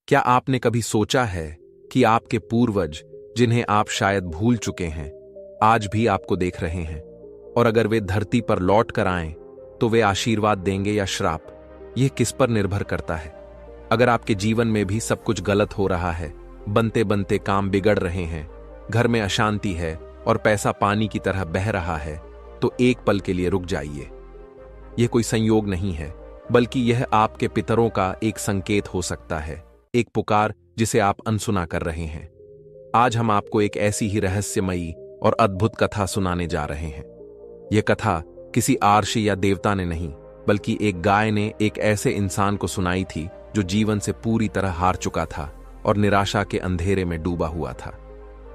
क्या आपने कभी सोचा है कि आपके पूर्वज, जिन्हें आप शायद भूल चुके हैं, आज भी आपको देख रहे हैं? और अगर वे धरती पर लौट कर आएं, तो वे आशीर्वाद देंगे या श्राप? यह किस पर निर्भर करता है? अगर आपके जीवन में भी सब कुछ गलत हो रहा है, बनते बनते काम बिगड़ रहे हैं, घर में अशांति है और पैसा पानी की तरह बह रहा है, तो एक पल के लिए रुक जाइए। यह कोई संयोग नहीं है, बल्कि यह आपके पितरों का एक संकेत हो सकता है, एक पुकार जिसे आप अनसुना कर रहे हैं। आज हम आपको एक ऐसी ही रहस्यमयी और अद्भुत कथा सुनाने जा रहे हैं। यह कथा किसी आर्षि या देवता ने नहीं, बल्कि एक गाय ने एक ऐसे इंसान को सुनाई थी जो जीवन से पूरी तरह हार चुका था और निराशा के अंधेरे में डूबा हुआ था।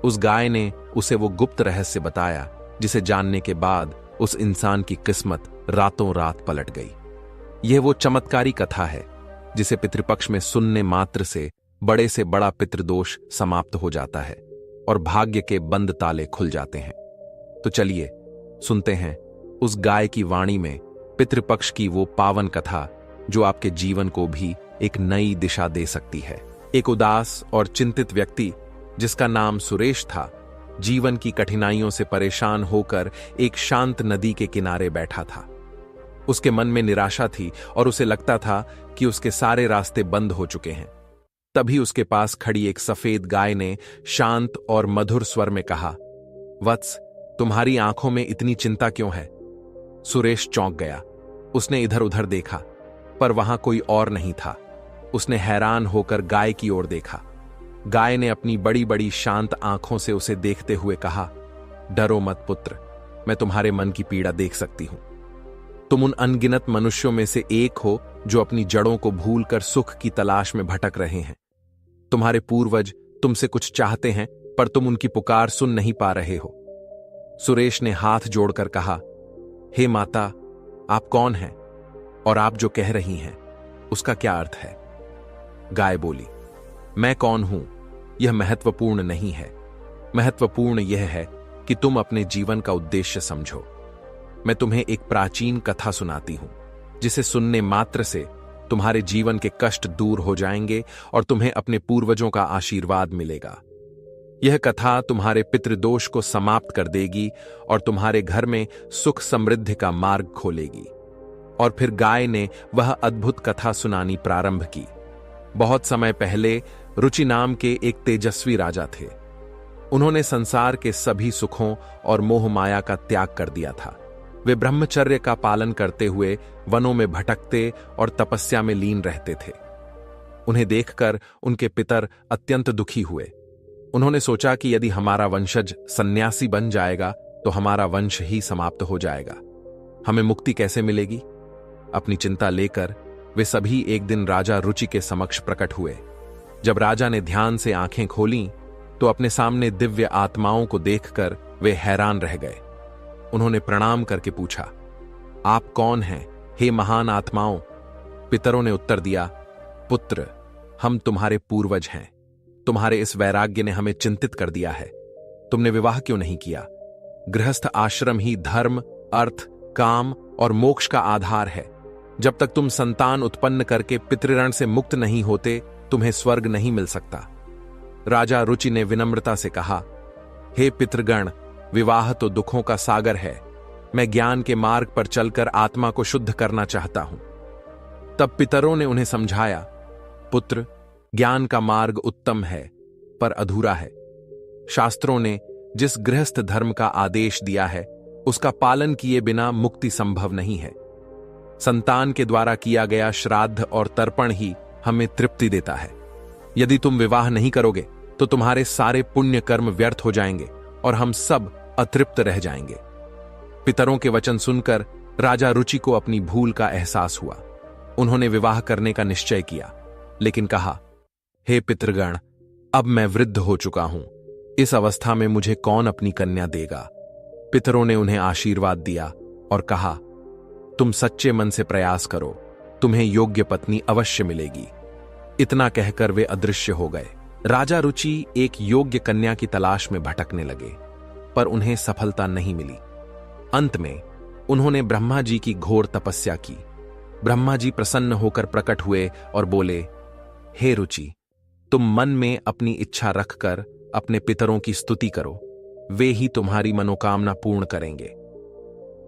उस गाय ने उसे वो गुप्त रहस्य बताया जिसे जानने के बाद उस इंसान की किस्मत रातों रात पलट गई। यह वो चमत्कारी कथा है जिसे पितृपक्ष में सुनने मात्र से बड़ा पितृदोष समाप्त हो जाता है और भाग्य के बंद ताले खुल जाते हैं। तो चलिए सुनते हैं उस गाय की वाणी में पितृपक्ष की वो पावन कथा जो आपके जीवन को भी एक नई दिशा दे सकती है। एक उदास और चिंतित व्यक्ति जिसका नाम सुरेश था, जीवन की कठिनाइयों से परेशान होकर एक शांत नदी के किनारे बैठा था। उसके मन में निराशा थी और उसे लगता था कि उसके सारे रास्ते बंद हो चुके हैं। तभी उसके पास खड़ी एक सफेद गाय ने शांत और मधुर स्वर में कहा, वत्स, तुम्हारी आंखों में इतनी चिंता क्यों है? सुरेश चौंक गया। उसने इधर उधर देखा, पर वहां कोई और नहीं था। उसने हैरान होकर गाय की ओर देखा। गाय ने अपनी बड़ी बड़ी शांत आंखों से उसे देखते हुए कहा, डरो मत पुत्र, मैं तुम्हारे मन की पीड़ा देख सकती हूं। तुम उन अनगिनत मनुष्यों में से एक हो जो अपनी जड़ों को भूलकर सुख की तलाश में भटक रहे हैं। तुम्हारे पूर्वज तुमसे कुछ चाहते हैं, पर तुम उनकी पुकार सुन नहीं पा रहे हो। सुरेश ने हाथ जोड़कर कहा, हे माता, आप कौन हैं? और आप जो कह रही हैं उसका क्या अर्थ है? गाय बोली, मैं कौन हूं यह महत्वपूर्ण नहीं है। महत्वपूर्ण यह है कि तुम अपने जीवन का उद्देश्य समझो। मैं तुम्हें एक प्राचीन कथा सुनाती हूं जिसे सुनने मात्र से तुम्हारे जीवन के कष्ट दूर हो जाएंगे और तुम्हें अपने पूर्वजों का आशीर्वाद मिलेगा। यह कथा तुम्हारे पितृदोष को समाप्त कर देगी और तुम्हारे घर में सुख समृद्धि का मार्ग खोलेगी। और फिर गाय ने वह अद्भुत कथा सुनानी प्रारंभ की। बहुत समय पहले रुचि नाम के एक तेजस्वी राजा थे। उन्होंने संसार के सभी सुखों और मोह माया का त्याग कर दिया था। वे ब्रह्मचर्य का पालन करते हुए वनों में भटकते और तपस्या में लीन रहते थे। उन्हें देखकर उनके पितर अत्यंत दुखी हुए। उन्होंने सोचा कि यदि हमारा वंशज सन्यासी बन जाएगा तो हमारा वंश ही समाप्त हो जाएगा। हमें मुक्ति कैसे मिलेगी? अपनी चिंता लेकर वे सभी एक दिन राजा रुचि के समक्ष प्रकट हुए। जब राजा ने ध्यान से आंखें खोलीं तो अपने सामने दिव्य आत्माओं को देखकर वे हैरान रह गए। उन्होंने प्रणाम करके पूछा, आप कौन हैं, हे महान आत्माओं? पितरों ने उत्तर दिया, पुत्र, हम तुम्हारे पूर्वज हैं। तुम्हारे इस वैराग्य ने हमें चिंतित कर दिया है। तुमने विवाह क्यों नहीं किया? गृहस्थ आश्रम ही धर्म, अर्थ, काम और मोक्ष का आधार है। जब तक तुम संतान उत्पन्न करके पितृऋण से मुक्त नहीं होते, तुम्हें स्वर्ग नहीं मिल सकता। राजा रुचि ने विनम्रता से कहा, हे पितृगण, विवाह तो दुखों का सागर है। मैं ज्ञान के मार्ग पर चलकर आत्मा को शुद्ध करना चाहता हूं। तब पितरों ने उन्हें समझाया, पुत्र, ज्ञान का मार्ग उत्तम है पर अधूरा है। शास्त्रों ने जिस गृहस्थ धर्म का आदेश दिया है उसका पालन किए बिना मुक्ति संभव नहीं है। संतान के द्वारा किया गया श्राद्ध और तर्पण ही हमें तृप्ति देता है। यदि तुम विवाह नहीं करोगे तो तुम्हारे सारे पुण्य कर्म व्यर्थ हो जाएंगे और हम सब अतृप्त रह जाएंगे। पितरों के वचन सुनकर राजा रुचि को अपनी भूल का एहसास हुआ। उन्होंने विवाह करने का निश्चय किया, लेकिन कहा, हे पितृगण, अब मैं वृद्ध हो चुका हूं। इस अवस्था में मुझे कौन अपनी कन्या देगा? पितरों ने उन्हें आशीर्वाद दिया और कहा, तुम सच्चे मन से प्रयास करो, तुम्हें योग्य पत्नी अवश्य मिलेगी। इतना कहकर वे अदृश्य हो गए। राजा रुचि एक योग्य कन्या की तलाश में भटकने लगे, पर उन्हें सफलता नहीं मिली। अंत में उन्होंने ब्रह्मा जी की घोर तपस्या की। ब्रह्मा जी प्रसन्न होकर प्रकट हुए और बोले, हे रुचि, तुम मन में अपनी इच्छा रखकर अपने पितरों की स्तुति करो, वे ही तुम्हारी मनोकामना पूर्ण करेंगे।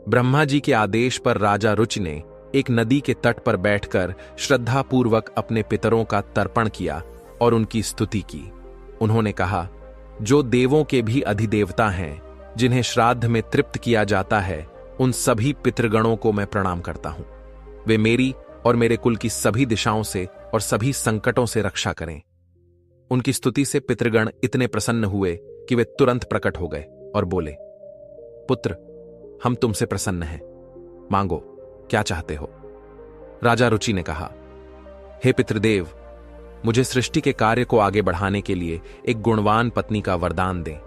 ब्रह्मा जी के आदेश पर राजा रुचि ने एक नदी के तट पर बैठकर श्रद्धापूर्वक अपने पितरों का तर्पण किया और उनकी स्तुति की। उन्होंने कहा, जो देवों के भी अधिदेवता हैं, जिन्हें श्राद्ध में तृप्त किया जाता है, उन सभी पितृगणों को मैं प्रणाम करता हूं। वे मेरी और मेरे कुल की सभी दिशाओं से और सभी संकटों से रक्षा करें। उनकी स्तुति से पितृगण इतने प्रसन्न हुए कि वे तुरंत प्रकट हो गए और बोले, पुत्र, हम तुमसे प्रसन्न हैं, मांगो, क्या चाहते हो? राजा रुचि ने कहा, हे पितृदेव, मुझे सृष्टि के कार्य को आगे बढ़ाने के लिए एक गुणवान पत्नी का वरदान दें,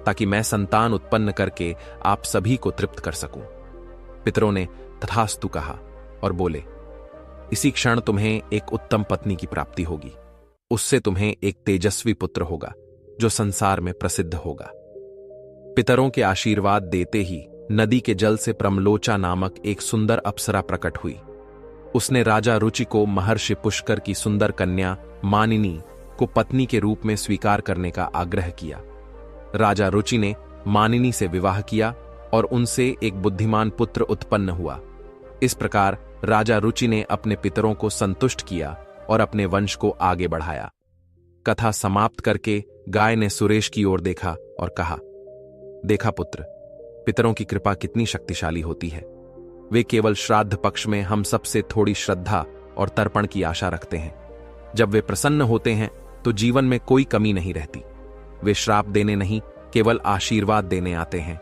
ताकि मैं संतान उत्पन्न करके आप सभी को तृप्त कर सकूं। पितरों ने तथास्तु कहा और बोले, इसी क्षण तुम्हें एक उत्तम पत्नी की प्राप्ति होगी। उससे तुम्हें एक तेजस्वी पुत्र होगा जो संसार में प्रसिद्ध होगा। पितरों के आशीर्वाद देते ही नदी के जल से प्रमलोचा नामक एक सुंदर अप्सरा प्रकट हुई। उसने राजा रुचि को महर्षि पुष्कर की सुंदर कन्या मानिनी को पत्नी के रूप में स्वीकार करने का आग्रह किया। राजा रुचि ने मानिनी से विवाह किया और उनसे एक बुद्धिमान पुत्र उत्पन्न हुआ। इस प्रकार राजा रुचि ने अपने पितरों को संतुष्ट किया और अपने वंश को आगे बढ़ाया। कथा समाप्त करके गाय ने सुरेश की ओर देखा और कहा, देखा पुत्र, पितरों की कृपा कितनी शक्तिशाली होती है। वे केवल श्राद्ध पक्ष में हम सबसे थोड़ी श्रद्धा और तर्पण की आशा रखते हैं। जब वे प्रसन्न होते हैं तो जीवन में कोई कमी नहीं रहती। वे श्राप देने नहीं, केवल आशीर्वाद देने आते हैं।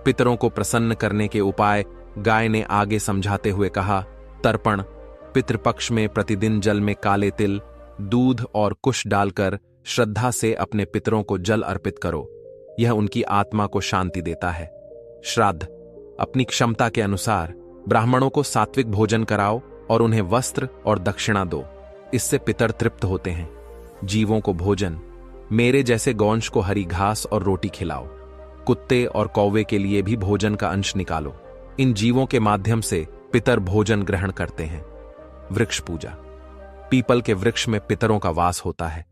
पितरों को प्रसन्न करने के उपाय गाय ने आगे समझाते हुए कहा, तर्पण, पितृपक्ष में प्रतिदिन जल में काले तिल, दूध और कुश डालकर श्रद्धा से अपने पितरों को जल अर्पित करो। यह उनकी आत्मा को शांति देता है। श्राद्ध, अपनी क्षमता के अनुसार ब्राह्मणों को सात्विक भोजन कराओ और उन्हें वस्त्र और दक्षिणा दो। इससे पितर तृप्त होते हैं। जीवों को भोजन, मेरे जैसे गौंश को हरी घास और रोटी खिलाओ। कुत्ते और कौवे के लिए भी भोजन का अंश निकालो। इन जीवों के माध्यम से पितर भोजन ग्रहण करते हैं। वृक्ष पूजा, पीपल के वृक्ष में पितरों का वास होता है।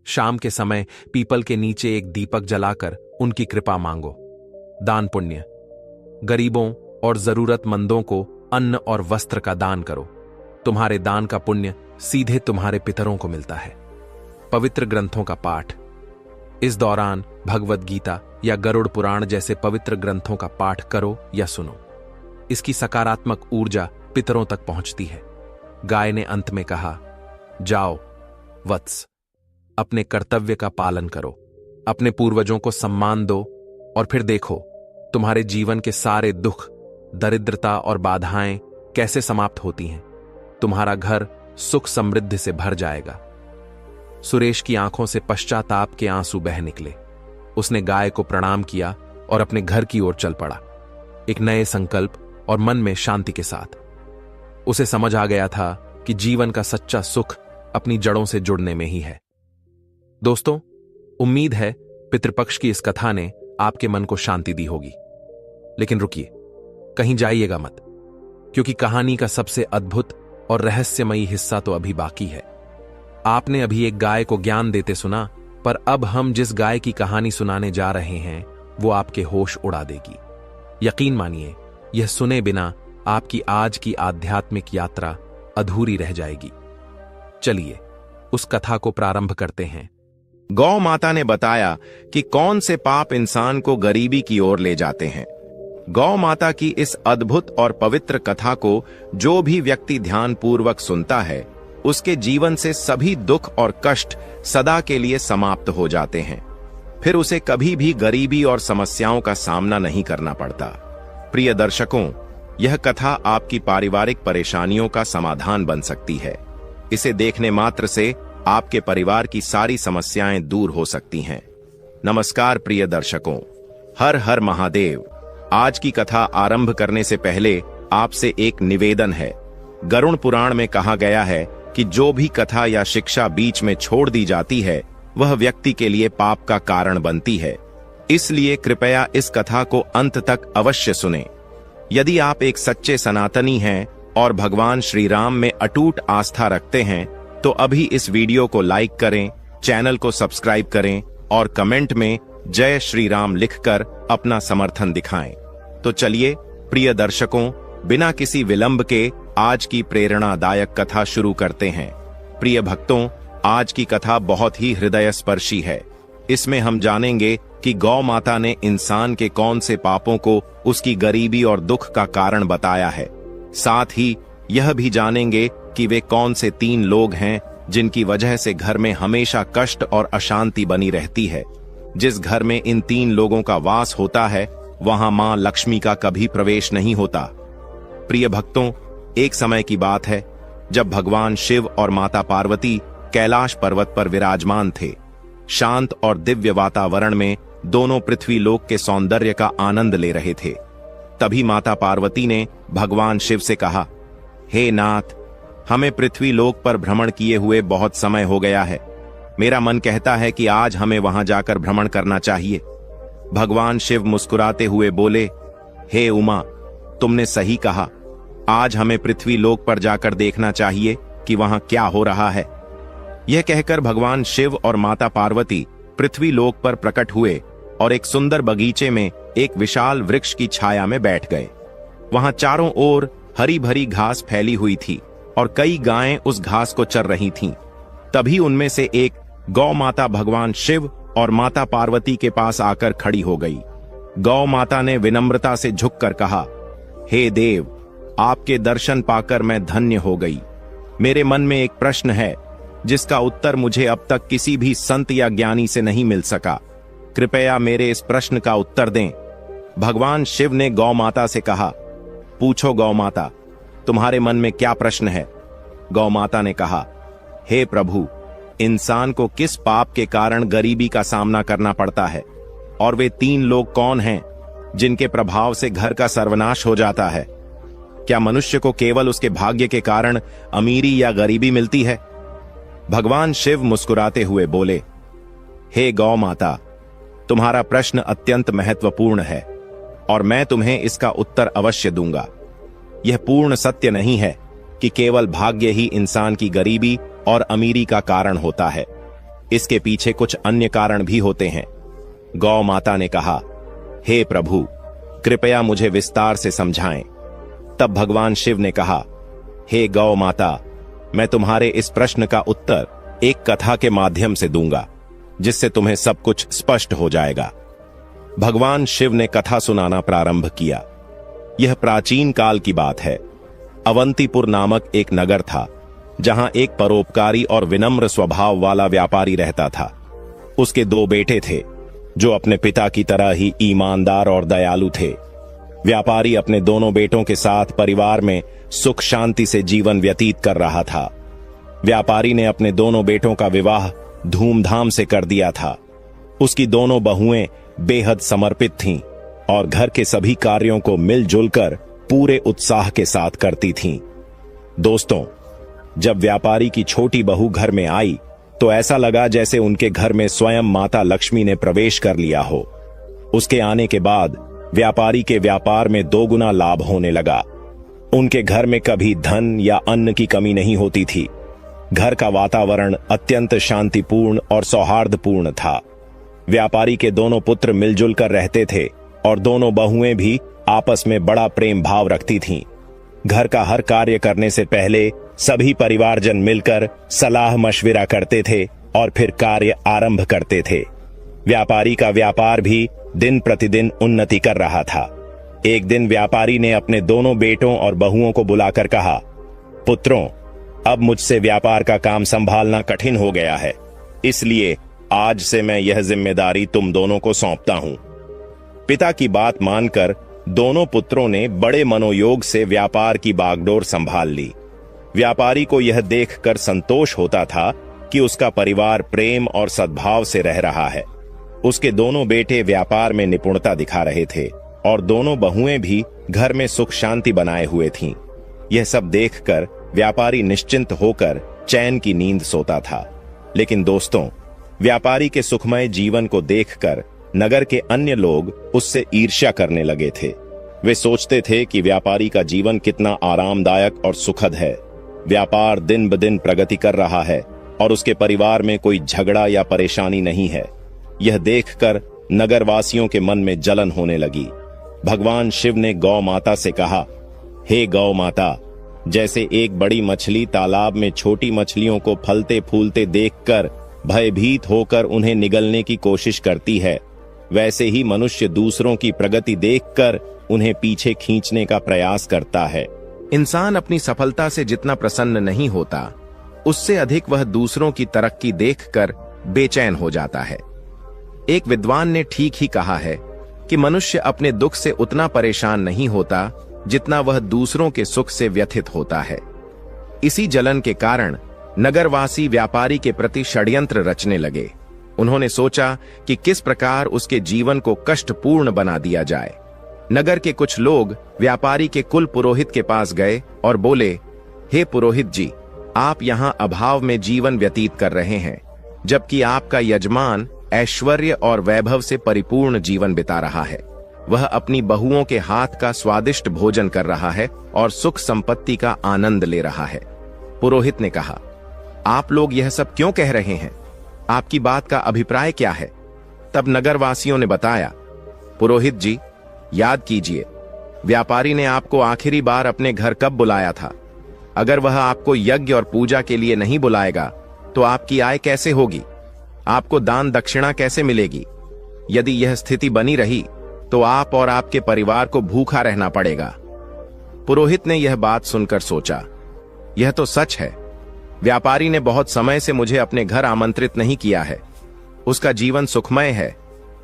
शाम के समय पीपल के नीचे एक दीपक जलाकर उनकी कृपा मांगो। दान पुण्य, गरीबों और जरूरतमंदों को अन्न और वस्त्र का दान करो। तुम्हारे दान का पुण्य सीधे तुम्हारे पितरों को मिलता है। पवित्र ग्रंथों का पाठ, इस दौरान भगवद गीता या गरुड़ पुराण जैसे पवित्र ग्रंथों का पाठ करो या सुनो। इसकी सकारात्मक ऊर्जा पितरों तक पहुंचती है। गाय ने अंत में कहा, जाओ वत्स, अपने कर्तव्य का पालन करो, अपने पूर्वजों को सम्मान दो और फिर देखो तुम्हारे जीवन के सारे दुख, दरिद्रता और बाधाएं कैसे समाप्त होती हैं। तुम्हारा घर सुख समृद्धि से भर जाएगा। सुरेश की आंखों से पश्चाताप के आंसू बह निकले। उसने गाय को प्रणाम किया और अपने घर की ओर चल पड़ा, एक नए संकल्प और मन में शांति के साथ। उसे समझ आ गया था कि जीवन का सच्चा सुख अपनी जड़ों से जुड़ने में ही है। दोस्तों, उम्मीद है पितृपक्ष की इस कथा ने आपके मन को शांति दी होगी। लेकिन रुकिए, कहीं जाइएगा मत, क्योंकि कहानी का सबसे अद्भुत और रहस्यमयी हिस्सा तो अभी बाकी है। आपने अभी एक गाय को ज्ञान देते सुना, पर अब हम जिस गाय की कहानी सुनाने जा रहे हैं वो आपके होश उड़ा देगी। यकीन मानिए, यह सुने बिना आपकी आज की आध्यात्मिक यात्रा अधूरी रह जाएगी। चलिए उस कथा को प्रारंभ करते हैं। गौ माता ने बताया कि कौन से पाप इंसान को गरीबी की ओर ले जाते हैं। गौ माता की इस अद्भुत और पवित्र कथा को जो भी व्यक्ति ध्यान पूर्वक सुनता है, उसके जीवन से सभी दुख और कष्ट सदा के लिए समाप्त हो जाते हैं। फिर उसे कभी भी गरीबी और समस्याओं का सामना नहीं करना पड़ता। प्रिय दर्शकों, यह कथा आपकी पारिवारिक परेशानियों का समाधान बन सकती है। इसे देखने मात्र से आपके परिवार की सारी समस्याएं दूर हो सकती हैं। नमस्कार प्रिय दर्शकों, हर हर महादेव। आज की कथा आरंभ करने से पहले आपसे एक निवेदन है। गरुड़ पुराण में कहा गया है कि जो भी कथा या शिक्षा बीच में छोड़ दी जाती है, वह व्यक्ति के लिए पाप का कारण बनती है। इसलिए कृपया इस कथा को अंत तक अवश्य सुनें। यदि आप एक सच्चे सनातनी हैं और भगवान श्री राम में अटूट आस्था रखते हैं, तो अभी इस वीडियो को लाइक करें चैनल को सब्सक्राइब करें और कमेंट में जय श्री राम लिखकर अपना समर्थन दिखाएं। तो चलिए प्रिय दर्शकों, बिना किसी विलंब के आज की प्रेरणादायक कथा शुरू करते हैं। प्रिय भक्तों, आज की कथा बहुत ही हृदयस्पर्शी है। इसमें हम जानेंगे कि गौ माता ने इंसान के कौन से पापों को उसकी गरीबी और दुख का कारण बताया है। साथ ही यह भी जानेंगे कि वे कौन से 3 लोग हैं जिनकी वजह से घर में हमेशा कष्ट और अशांति बनी रहती है। जिस घर में इन 3 लोगों का वास होता है, वहां मां लक्ष्मी का कभी प्रवेश नहीं होता। प्रिय भक्तों, एक समय की बात है जब भगवान शिव और माता पार्वती कैलाश पर्वत पर विराजमान थे। शांत और दिव्य वातावरण में दोनों पृथ्वी लोक के सौंदर्य का आनंद ले रहे थे। तभी माता पार्वती ने भगवान शिव से कहा, हे नाथ, हमें पृथ्वी लोक पर भ्रमण किए हुए बहुत समय हो गया है। मेरा मन कहता है कि आज हमें वहां जाकर भ्रमण करना चाहिए। भगवान शिव मुस्कुराते हुए बोले, हे उमा, तुमने सही कहा। आज हमें पृथ्वी लोक पर जाकर देखना चाहिए कि वहां क्या हो रहा है। यह कहकर भगवान शिव और माता पार्वती पृथ्वी लोक पर प्रकट हुए और एक सुंदर बगीचे में एक विशाल वृक्ष की छाया में बैठ गए। वहां चारों ओर हरी भरी घास फैली हुई थी और कई गायें उस घास को चर रही थीं। तभी उनमें से एक गौ माता भगवान शिव और माता पार्वती के पास आकर खड़ी हो गई। गौ माता ने विनम्रता से झुककर कहा, हे देव, आपके दर्शन पाकर मैं धन्य हो गई। मेरे मन में एक प्रश्न है जिसका उत्तर मुझे अब तक किसी भी संत या ज्ञानी से नहीं मिल सका। कृपया मेरे इस प्रश्न का उत्तर दें। भगवान शिव ने गौ माता से कहा, पूछो गौ माता, तुम्हारे मन में क्या प्रश्न है। गौ माता ने कहा, हे प्रभु, इंसान को किस पाप के कारण गरीबी का सामना करना पड़ता है, और वे 3 लोग कौन हैं जिनके प्रभाव से घर का सर्वनाश हो जाता है। क्या मनुष्य को केवल उसके भाग्य के कारण अमीरी या गरीबी मिलती है। भगवान शिव मुस्कुराते हुए बोले, हे गौ माता, तुम्हारा प्रश्न अत्यंत महत्वपूर्ण है और मैं तुम्हें इसका उत्तर अवश्य दूंगा। यह पूर्ण सत्य नहीं है कि केवल भाग्य ही इंसान की गरीबी और अमीरी का कारण होता है। इसके पीछे कुछ अन्य कारण भी होते हैं। गौ माता ने कहा, हे प्रभु, कृपया मुझे विस्तार से समझाएं। तब भगवान शिव ने कहा, हे गौ माता, मैं तुम्हारे इस प्रश्न का उत्तर एक कथा के माध्यम से दूंगा, जिससे तुम्हें सब कुछ स्पष्ट हो जाएगा। भगवान शिव ने कथा सुनाना प्रारंभ किया। यह प्राचीन काल की बात है। अवंतीपुर नामक एक नगर था, जहां एक परोपकारी और विनम्र स्वभाव वाला व्यापारी रहता था। उसके 2 बेटे थे, जो अपने पिता की तरह ही ईमानदार और दयालु थे। व्यापारी अपने दोनों बेटों के साथ परिवार में सुख शांति से जीवन व्यतीत कर रहा था। व्यापारी ने अपने दोनों बेटों का विवाह धूमधाम से कर दिया था। उसकी दोनों बहुएं बेहद समर्पित थीं और घर के सभी कार्यों को मिलजुल कर पूरे उत्साह के साथ करती थीं। दोस्तों, जब व्यापारी की छोटी बहू घर में आई तो ऐसा लगा जैसे उनके घर में स्वयं माता लक्ष्मी ने प्रवेश कर लिया हो। उसके आने के बाद व्यापारी के व्यापार में 2 गुना लाभ होने लगा। उनके घर में कभी धन या अन्न की कमी नहीं होती थी। घर का वातावरण अत्यंत शांतिपूर्ण और सौहार्दपूर्ण था। व्यापारी के दोनों पुत्र मिलजुल कर रहते थे और दोनों बहुएं भी आपस में बड़ा प्रेम भाव रखती थीं। घर का हर कार्य करने से पहले सभी परिवारजन मिलकर सलाह मशविरा करते थे और फिर कार्य आरंभ करते थे। व्यापारी का व्यापार भी दिन प्रतिदिन उन्नति कर रहा था। एक दिन व्यापारी ने अपने दोनों बेटों और बहुओं को बुलाकर कहा, पुत्रों, अब मुझसे व्यापार का काम संभालना कठिन हो गया है, इसलिए आज से मैं यह जिम्मेदारी तुम दोनों को सौंपता हूं। पिता की बात मानकर दोनों पुत्रों ने बड़े मनोयोग से व्यापार की बागडोर संभाल ली। व्यापारी को यह देखकर संतोष होता था कि उसका परिवार प्रेम और सद्भाव से रह रहा है। उसके दोनों बेटे व्यापार में निपुणता दिखा रहे थे और दोनों बहुएं भी घर में सुख शांति बनाए हुए थीं। यह सब देखकर व्यापारी निश्चिंत होकर चैन की नींद सोता था। लेकिन दोस्तों, व्यापारी के सुखमय जीवन को देखकर नगर के अन्य लोग उससे ईर्ष्या करने लगे थे। वे सोचते थे कि व्यापारी का जीवन कितना आरामदायक और सुखद है। व्यापार दिन ब दिन प्रगति कर रहा है और उसके परिवार में कोई झगड़ा या परेशानी नहीं है। यह देखकर नगरवासियों के मन में जलन होने लगी। भगवान शिव ने गौ माता से कहा, हे गौ माता, जैसे एक बड़ी मछली तालाब में छोटी मछलियों को फलते फूलते देखकर भयभीत होकर उन्हें निगलने की कोशिश करती है, वैसे ही मनुष्य दूसरों की प्रगति देखकर उन्हें पीछे खींचने का प्रयास करता है। इंसान अपनी सफलता से जितना प्रसन्न नहीं होता, उससे अधिक वह दूसरों की तरक्की देखकर बेचैन हो जाता है। एक विद्वान ने ठीक ही कहा है कि मनुष्य अपने दुख से उतना परेशान नहीं होता जितना वह दूसरों के सुख से व्यथित होता है। इसी जलन के कारण नगरवासी व्यापारी के प्रति षड्यंत्र रचने लगे। उन्होंने सोचा कि किस प्रकार उसके जीवन को कष्टपूर्ण बना दिया जाए। नगर के कुछ लोग व्यापारी के कुल पुरोहित के पास गए और बोले, हे पुरोहित जी, आप यहाँ अभाव में जीवन व्यतीत कर रहे हैं, जबकि आपका यजमान ऐश्वर्य और वैभव से परिपूर्ण जीवन बिता रहा है। वह अपनी बहुओं के हाथ का स्वादिष्ट भोजन कर रहा है और सुख संपत्ति का आनंद ले रहा है। पुरोहित ने कहा, आप लोग यह सब क्यों कह रहे हैं? आपकी बात का अभिप्राय क्या है? तब नगरवासियों ने बताया, पुरोहित जी, याद कीजिए, व्यापारी ने आपको आखिरी बार अपने घर कब बुलाया था? अगर वह आपको यज्ञ और पूजा के लिए नहीं बुलाएगा तो आपकी आय कैसे होगी? आपको दान दक्षिणा कैसे मिलेगी? यदि यह स्थिति बनी रही तो आप और आपके परिवार को भूखा रहना पड़ेगा। पुरोहित ने यह बात सुनकर सोचा, यह तो सच है। व्यापारी ने बहुत समय से मुझे अपने घर आमंत्रित नहीं किया है। उसका जीवन सुखमय है,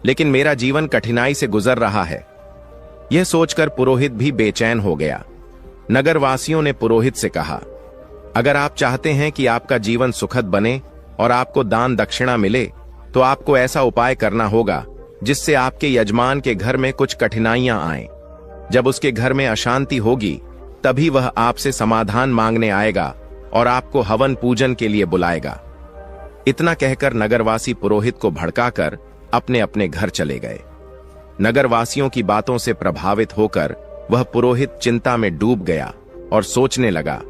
लेकिन मेरा जीवन कठिनाई से गुजर रहा है। यह सोचकर पुरोहित भी बेचैन हो गया। नगरवासियों ने पुरोहित से कहा, अगर आप चाहते हैं कि आपका जीवन सुखद बने और आपको दान दक्षिणा मिले, तो आपको ऐसा उपाय करना होगा जिससे आपके यजमान के घर में कुछ कठिनाइयां आएं। जब उसके घर में अशांति होगी, तभी वह आपसे समाधान मांगने आएगा और आपको हवन पूजन के लिए बुलाएगा। इतना कहकर नगरवासी पुरोहित को भड़काकर अपने अपने घर चले गए। नगरवासियों की बातों से प्रभावित होकर वह पुरोहित चिंता में डूब गया और सोचने लगा,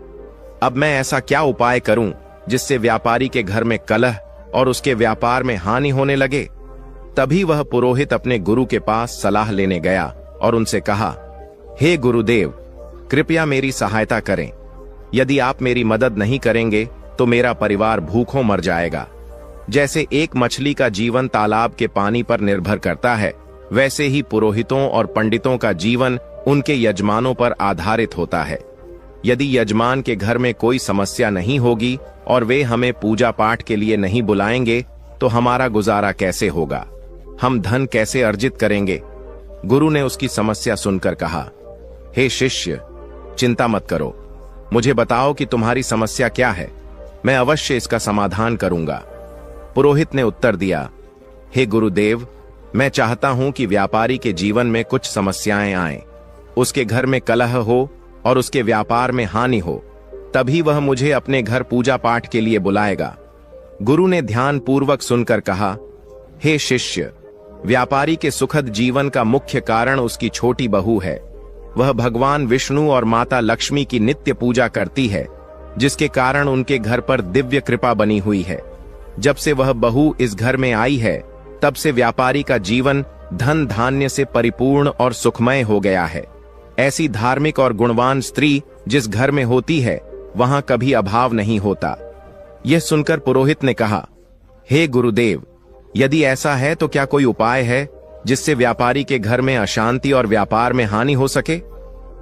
अब मैं ऐसा क्या उपाय करूं जिससे व्यापारी के घर में कलह और उसके व्यापार में हानि होने लगे। तभी वह पुरोहित अपने गुरु के पास सलाह लेने गया और उनसे कहा, हे गुरुदेव, कृपया मेरी सहायता करें। यदि आप मेरी मदद नहीं करेंगे तो मेरा परिवार भूखों मर जाएगा। जैसे एक मछली का जीवन तालाब के पानी पर निर्भर करता है, वैसे ही पुरोहितों और पंडितों का जीवन उनके यजमानों पर आधारित होता है। यदि यजमान के घर में कोई समस्या नहीं होगी और वे हमें पूजा पाठ के लिए नहीं बुलाएंगे तो हमारा गुजारा कैसे होगा? हम धन कैसे अर्जित करेंगे? गुरु ने उसकी समस्या सुनकर कहा, हे शिष्य, चिंता मत करो। मुझे बताओ कि तुम्हारी समस्या क्या है, मैं अवश्य इसका समाधान करूंगा। पुरोहित ने उत्तर दिया, हे गुरुदेव, मैं चाहता हूं कि व्यापारी के जीवन में कुछ समस्याएं आएं, उसके घर में कलह हो और उसके व्यापार में हानि हो, तभी वह मुझे अपने घर पूजा पाठ के लिए बुलाएगा। गुरु ने ध्यान पूर्वक सुनकर कहा, हे शिष्य, व्यापारी के सुखद जीवन का मुख्य कारण उसकी छोटी बहू है। वह भगवान विष्णु और माता लक्ष्मी की नित्य पूजा करती है, जिसके कारण उनके घर पर दिव्य कृपा बनी हुई है। जब से वह बहू इस घर में आई है, तब से व्यापारी का जीवन धन धान्य से परिपूर्ण और सुखमय हो गया है। ऐसी धार्मिक और गुणवान स्त्री जिस घर में होती है, वहां कभी अभाव नहीं होता। यह सुनकर पुरोहित ने कहा, हे गुरुदेव, यदि ऐसा है तो क्या कोई उपाय है जिससे व्यापारी के घर में अशांति और व्यापार में हानि हो सके?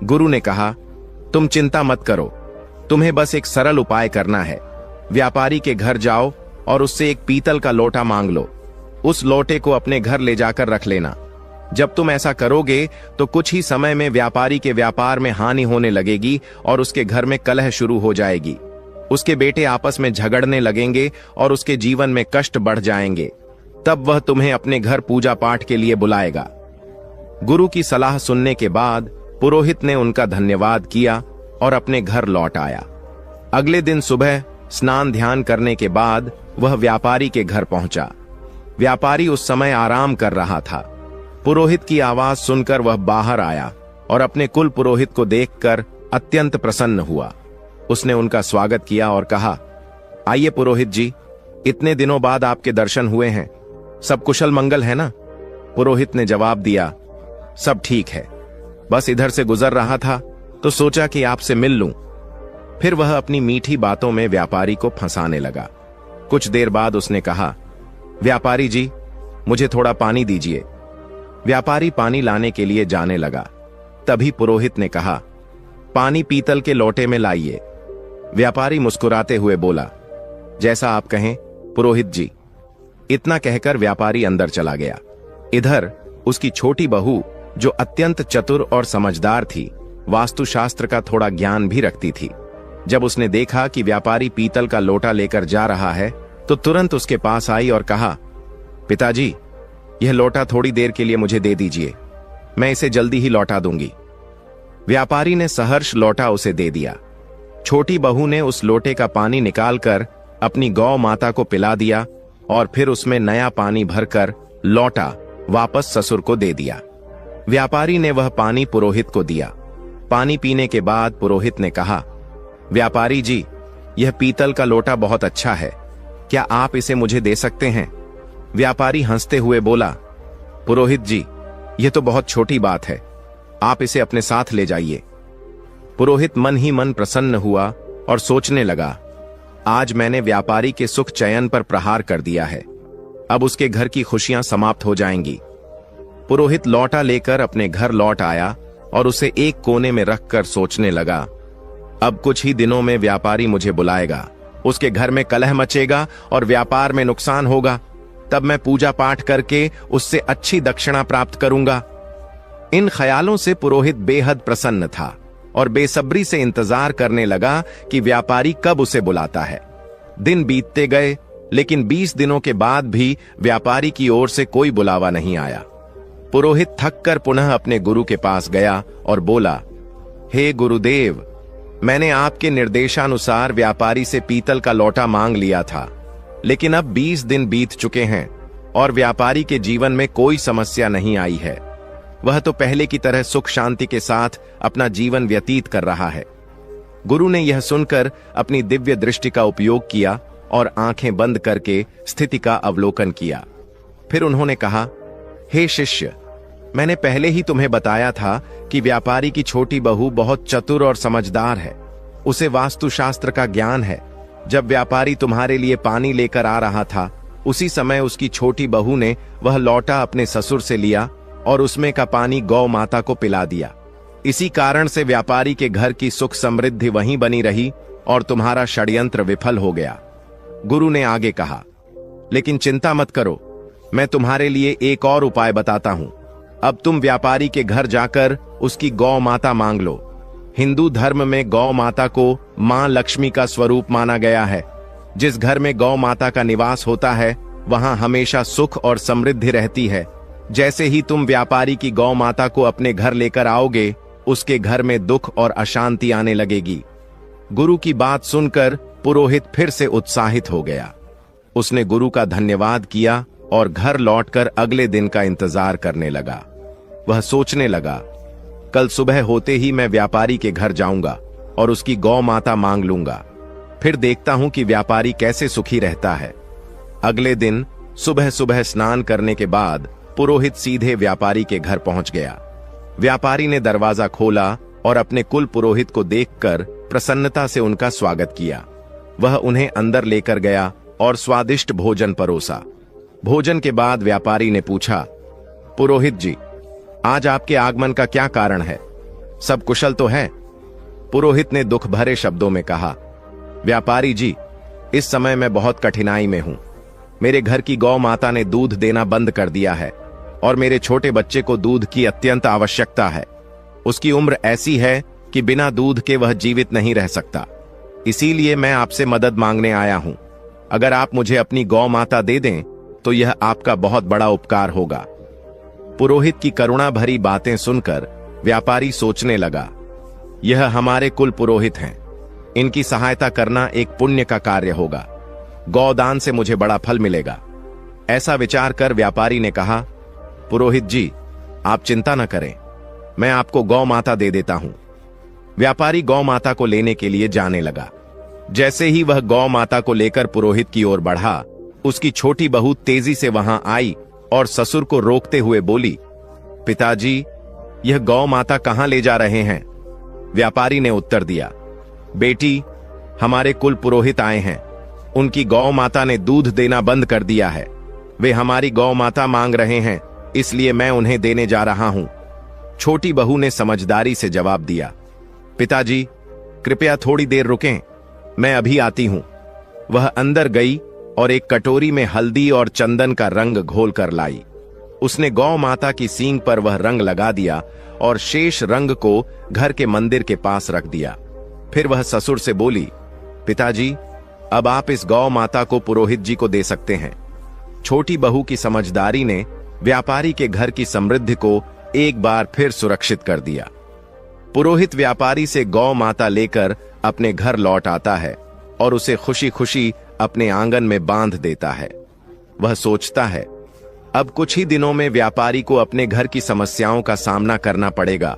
गुरु ने कहा, तुम चिंता मत करो, तुम्हें बस एक सरल उपाय करना है। व्यापारी के घर जाओ और उससे एक पीतल का लोटा मांग लो। उस लोटे को अपने घर ले जाकर रख लेना। जब तुम ऐसा करोगे तो कुछ ही समय में व्यापारी के व्यापार में हानि होने लगेगी और उसके घर में कलह शुरू हो जाएगी। उसके बेटे आपस में झगड़ने लगेंगे और उसके जीवन में कष्ट बढ़ जाएंगे। तब वह तुम्हें अपने घर पूजा पाठ के लिए बुलाएगा। गुरु की सलाह सुनने के बाद पुरोहित ने उनका धन्यवाद किया और अपने घर लौट आया। अगले दिन सुबह स्नान ध्यान करने के बाद वह व्यापारी के घर पहुंचा। व्यापारी उस समय आराम कर रहा था। पुरोहित की आवाज सुनकर वह बाहर आया और अपने कुल पुरोहित को देखकर अत्यंत प्रसन्न हुआ। उसने उनका स्वागत किया और कहा, आइए पुरोहित जी, इतने दिनों बाद आपके दर्शन हुए हैं। सब कुशल मंगल है ना? पुरोहित ने जवाब दिया, सब ठीक है। बस इधर से गुजर रहा था तो सोचा कि आपसे मिल लूं। फिर वह अपनी मीठी बातों में व्यापारी को फंसाने लगा। कुछ देर बाद उसने कहा, व्यापारी जी, मुझे थोड़ा पानी दीजिए। व्यापारी पानी लाने के लिए जाने लगा। तभी पुरोहित ने कहा, पानी पीतल के लोटे में लाइए। व्यापारी मुस्कुराते हुए बोला, जैसा आप कहें पुरोहित जी। इतना कहकर व्यापारी अंदर चला गया। इधर उसकी छोटी बहू, जो अत्यंत चतुर और समझदार थी, वास्तुशास्त्र का थोड़ा ज्ञान भी रखती थी, जब उसने देखा कि व्यापारी पीतल का लोटा लेकर जा रहा है तो तुरंत उसके पास आई और कहा, पिताजी, यह लोटा थोड़ी देर के लिए मुझे दे दीजिए, मैं इसे जल्दी ही लौटा दूंगी। व्यापारी ने सहर्ष लोटा उसे दे दिया। छोटी बहू ने उस लोटे का पानी निकालकर अपनी गौ माता को पिला दिया और फिर उसमें नया पानी भरकर लौटा वापस ससुर को दे दिया। व्यापारी ने वह पानी पुरोहित को दिया। पानी पीने के बाद पुरोहित ने कहा, व्यापारी जी, यह पीतल का लोटा बहुत अच्छा है, क्या आप इसे मुझे दे सकते हैं? व्यापारी हंसते हुए बोला, पुरोहित जी, यह तो बहुत छोटी बात है, आप इसे अपने साथ ले जाइए। पुरोहित मन ही मन प्रसन्न हुआ और सोचने लगा, आज मैंने व्यापारी के सुख चयन पर प्रहार कर दिया है, अब उसके घर की खुशियां समाप्त हो जाएंगी। पुरोहित लौटा लेकर अपने घर लौट आया और उसे एक कोने में रखकर सोचने लगा, अब कुछ ही दिनों में व्यापारी मुझे बुलाएगा, उसके घर में कलह मचेगा और व्यापार में नुकसान होगा, तब मैं पूजा पाठ करके उससे अच्छी दक्षिणा प्राप्त करूंगा। इन ख्यालों से पुरोहित बेहद प्रसन्न था और बेसब्री से इंतजार करने लगा कि व्यापारी कब उसे बुलाता है। दिन बीतते गए, लेकिन 20 दिनों के बाद भी व्यापारी की ओर से कोई बुलावा नहीं आया। पुरोहित थककर पुनः अपने गुरु के पास गया और बोला, हे गुरुदेव, मैंने आपके निर्देशानुसार व्यापारी से पीतल का लोटा मांग लिया था, लेकिन अब 20 दिन बीत चुके हैं और व्यापारी के जीवन में कोई समस्या नहीं आई है। वह तो पहले की तरह सुख शांति के साथ अपना जीवन व्यतीत कर रहा है। गुरु ने यह सुनकर अपनी दिव्य दृष्टि का उपयोग किया और आंखें बंद करके स्थिति का अवलोकन किया। फिर उन्होंने कहा, हे शिष्य, मैंने पहले ही तुम्हें बताया था कि व्यापारी की छोटी बहू बहुत चतुर और समझदार है, उसे वास्तुशास्त्र का ज्ञान है। जब व्यापारी तुम्हारे लिए पानी लेकर आ रहा था, उसी समय उसकी छोटी बहू ने वह लौटा अपने ससुर से लिया और उसमें का पानी गौ माता को पिला दिया। इसी कारण से व्यापारी के घर की सुख समृद्धि वहीं बनी रही और तुम्हारा षड्यंत्र विफल हो गया। गुरु ने आगे कहा, लेकिन चिंता मत करो, मैं तुम्हारे लिए एक और उपाय बताता हूं। अब तुम व्यापारी के घर जाकर उसकी गौ माता मांग लो। हिंदू धर्म में गौ माता को मां लक्ष्मी का स्वरूप माना गया है। जिस घर में गौ माता का निवास होता है, वहां हमेशा सुख और समृद्धि रहती है। जैसे ही तुम व्यापारी की गौ माता को अपने घर लेकर आओगे, उसके घर में दुख और अशांति आने लगेगी। गुरु की बात सुनकर पुरोहित फिर से उत्साहित हो गया। उसने गुरु का धन्यवाद किया और घर लौटकर अगले दिन का इंतजार करने लगा। वह सोचने लगा, कल सुबह होते ही मैं व्यापारी के घर जाऊंगा और उसकी गौ माता मांग लूंगा, फिर देखता हूं कि व्यापारी कैसे सुखी रहता है। अगले दिन सुबह सुबह स्नान करने के बाद पुरोहित सीधे व्यापारी के घर पहुंच गया। व्यापारी ने दरवाजा खोला और अपने कुल पुरोहित को देखकर प्रसन्नता से उनका स्वागत किया। वह उन्हें अंदर लेकर गया और स्वादिष्ट भोजन परोसा। भोजन के बाद व्यापारी ने पूछा, पुरोहित जी, आज आपके आगमन का क्या कारण है? सब कुशल तो है? पुरोहित ने दुख भरे शब्दों में कहा, व्यापारी जी, इस समय मैं बहुत कठिनाई में हूं। मेरे घर की गौ माता ने दूध देना बंद कर दिया है और मेरे छोटे बच्चे को दूध की अत्यंत आवश्यकता है। उसकी उम्र ऐसी है कि बिना दूध के वह जीवित नहीं रह सकता। इसीलिए मैं आपसे मदद मांगने आया हूं। अगर आप मुझे अपनी गौ माता दे दें तो यह आपका बहुत बड़ा उपकार होगा। पुरोहित की करुणा भरी बातें सुनकर व्यापारी सोचने लगा, यह हमारे कुल पुरोहित हैं, इनकी सहायता करना एक पुण्य का कार्य होगा। गौदान से मुझे बड़ा फल मिलेगा। ऐसा विचार कर व्यापारी ने कहा, पुरोहित जी, आप चिंता न करें, मैं आपको गौ माता दे देता हूं। व्यापारी गौ माता को लेने के लिए जाने लगा। जैसे ही वह गौ माता को लेकर पुरोहित की ओर बढ़ा, उसकी छोटी बहू तेजी से वहां आई और ससुर को रोकते हुए बोली, पिताजी, यह गौ माता कहां ले जा रहे हैं? व्यापारी ने उत्तर दिया, बेटी, हमारे कुल पुरोहित आए हैं। उनकी गौ माता ने दूध देना बंद कर दिया है। वे हमारी गौ माता मांग रहे हैं, इसलिए मैं उन्हें देने जा रहा हूं। छोटी बहू ने समझदारी से जवाब दिया, पिताजी, कृपया थोड़ी देर रुकें, मैं अभी आती हूं। वह अंदर गई और एक कटोरी में हल्दी और चंदन का रंग घोल कर लाई। उसने गौ माता की सींग पर वह रंग लगा दिया और शेष रंग को घर के मंदिर के पास रख दिया। फिर वह ससुर से बोली, पिताजी, अब आप इस गौ माता को पुरोहित जी को दे सकते हैं। छोटी बहू की समझदारी ने व्यापारी के घर की समृद्धि को एक बार फिर सुरक्षित कर दिया। पुरोहित व्यापारी से गौ माता लेकर अपने घर लौट आता है और उसे खुशी खुशी अपने आंगन में बांध देता है। वह सोचता है, अब कुछ ही दिनों में व्यापारी को अपने घर की समस्याओं का सामना करना पड़ेगा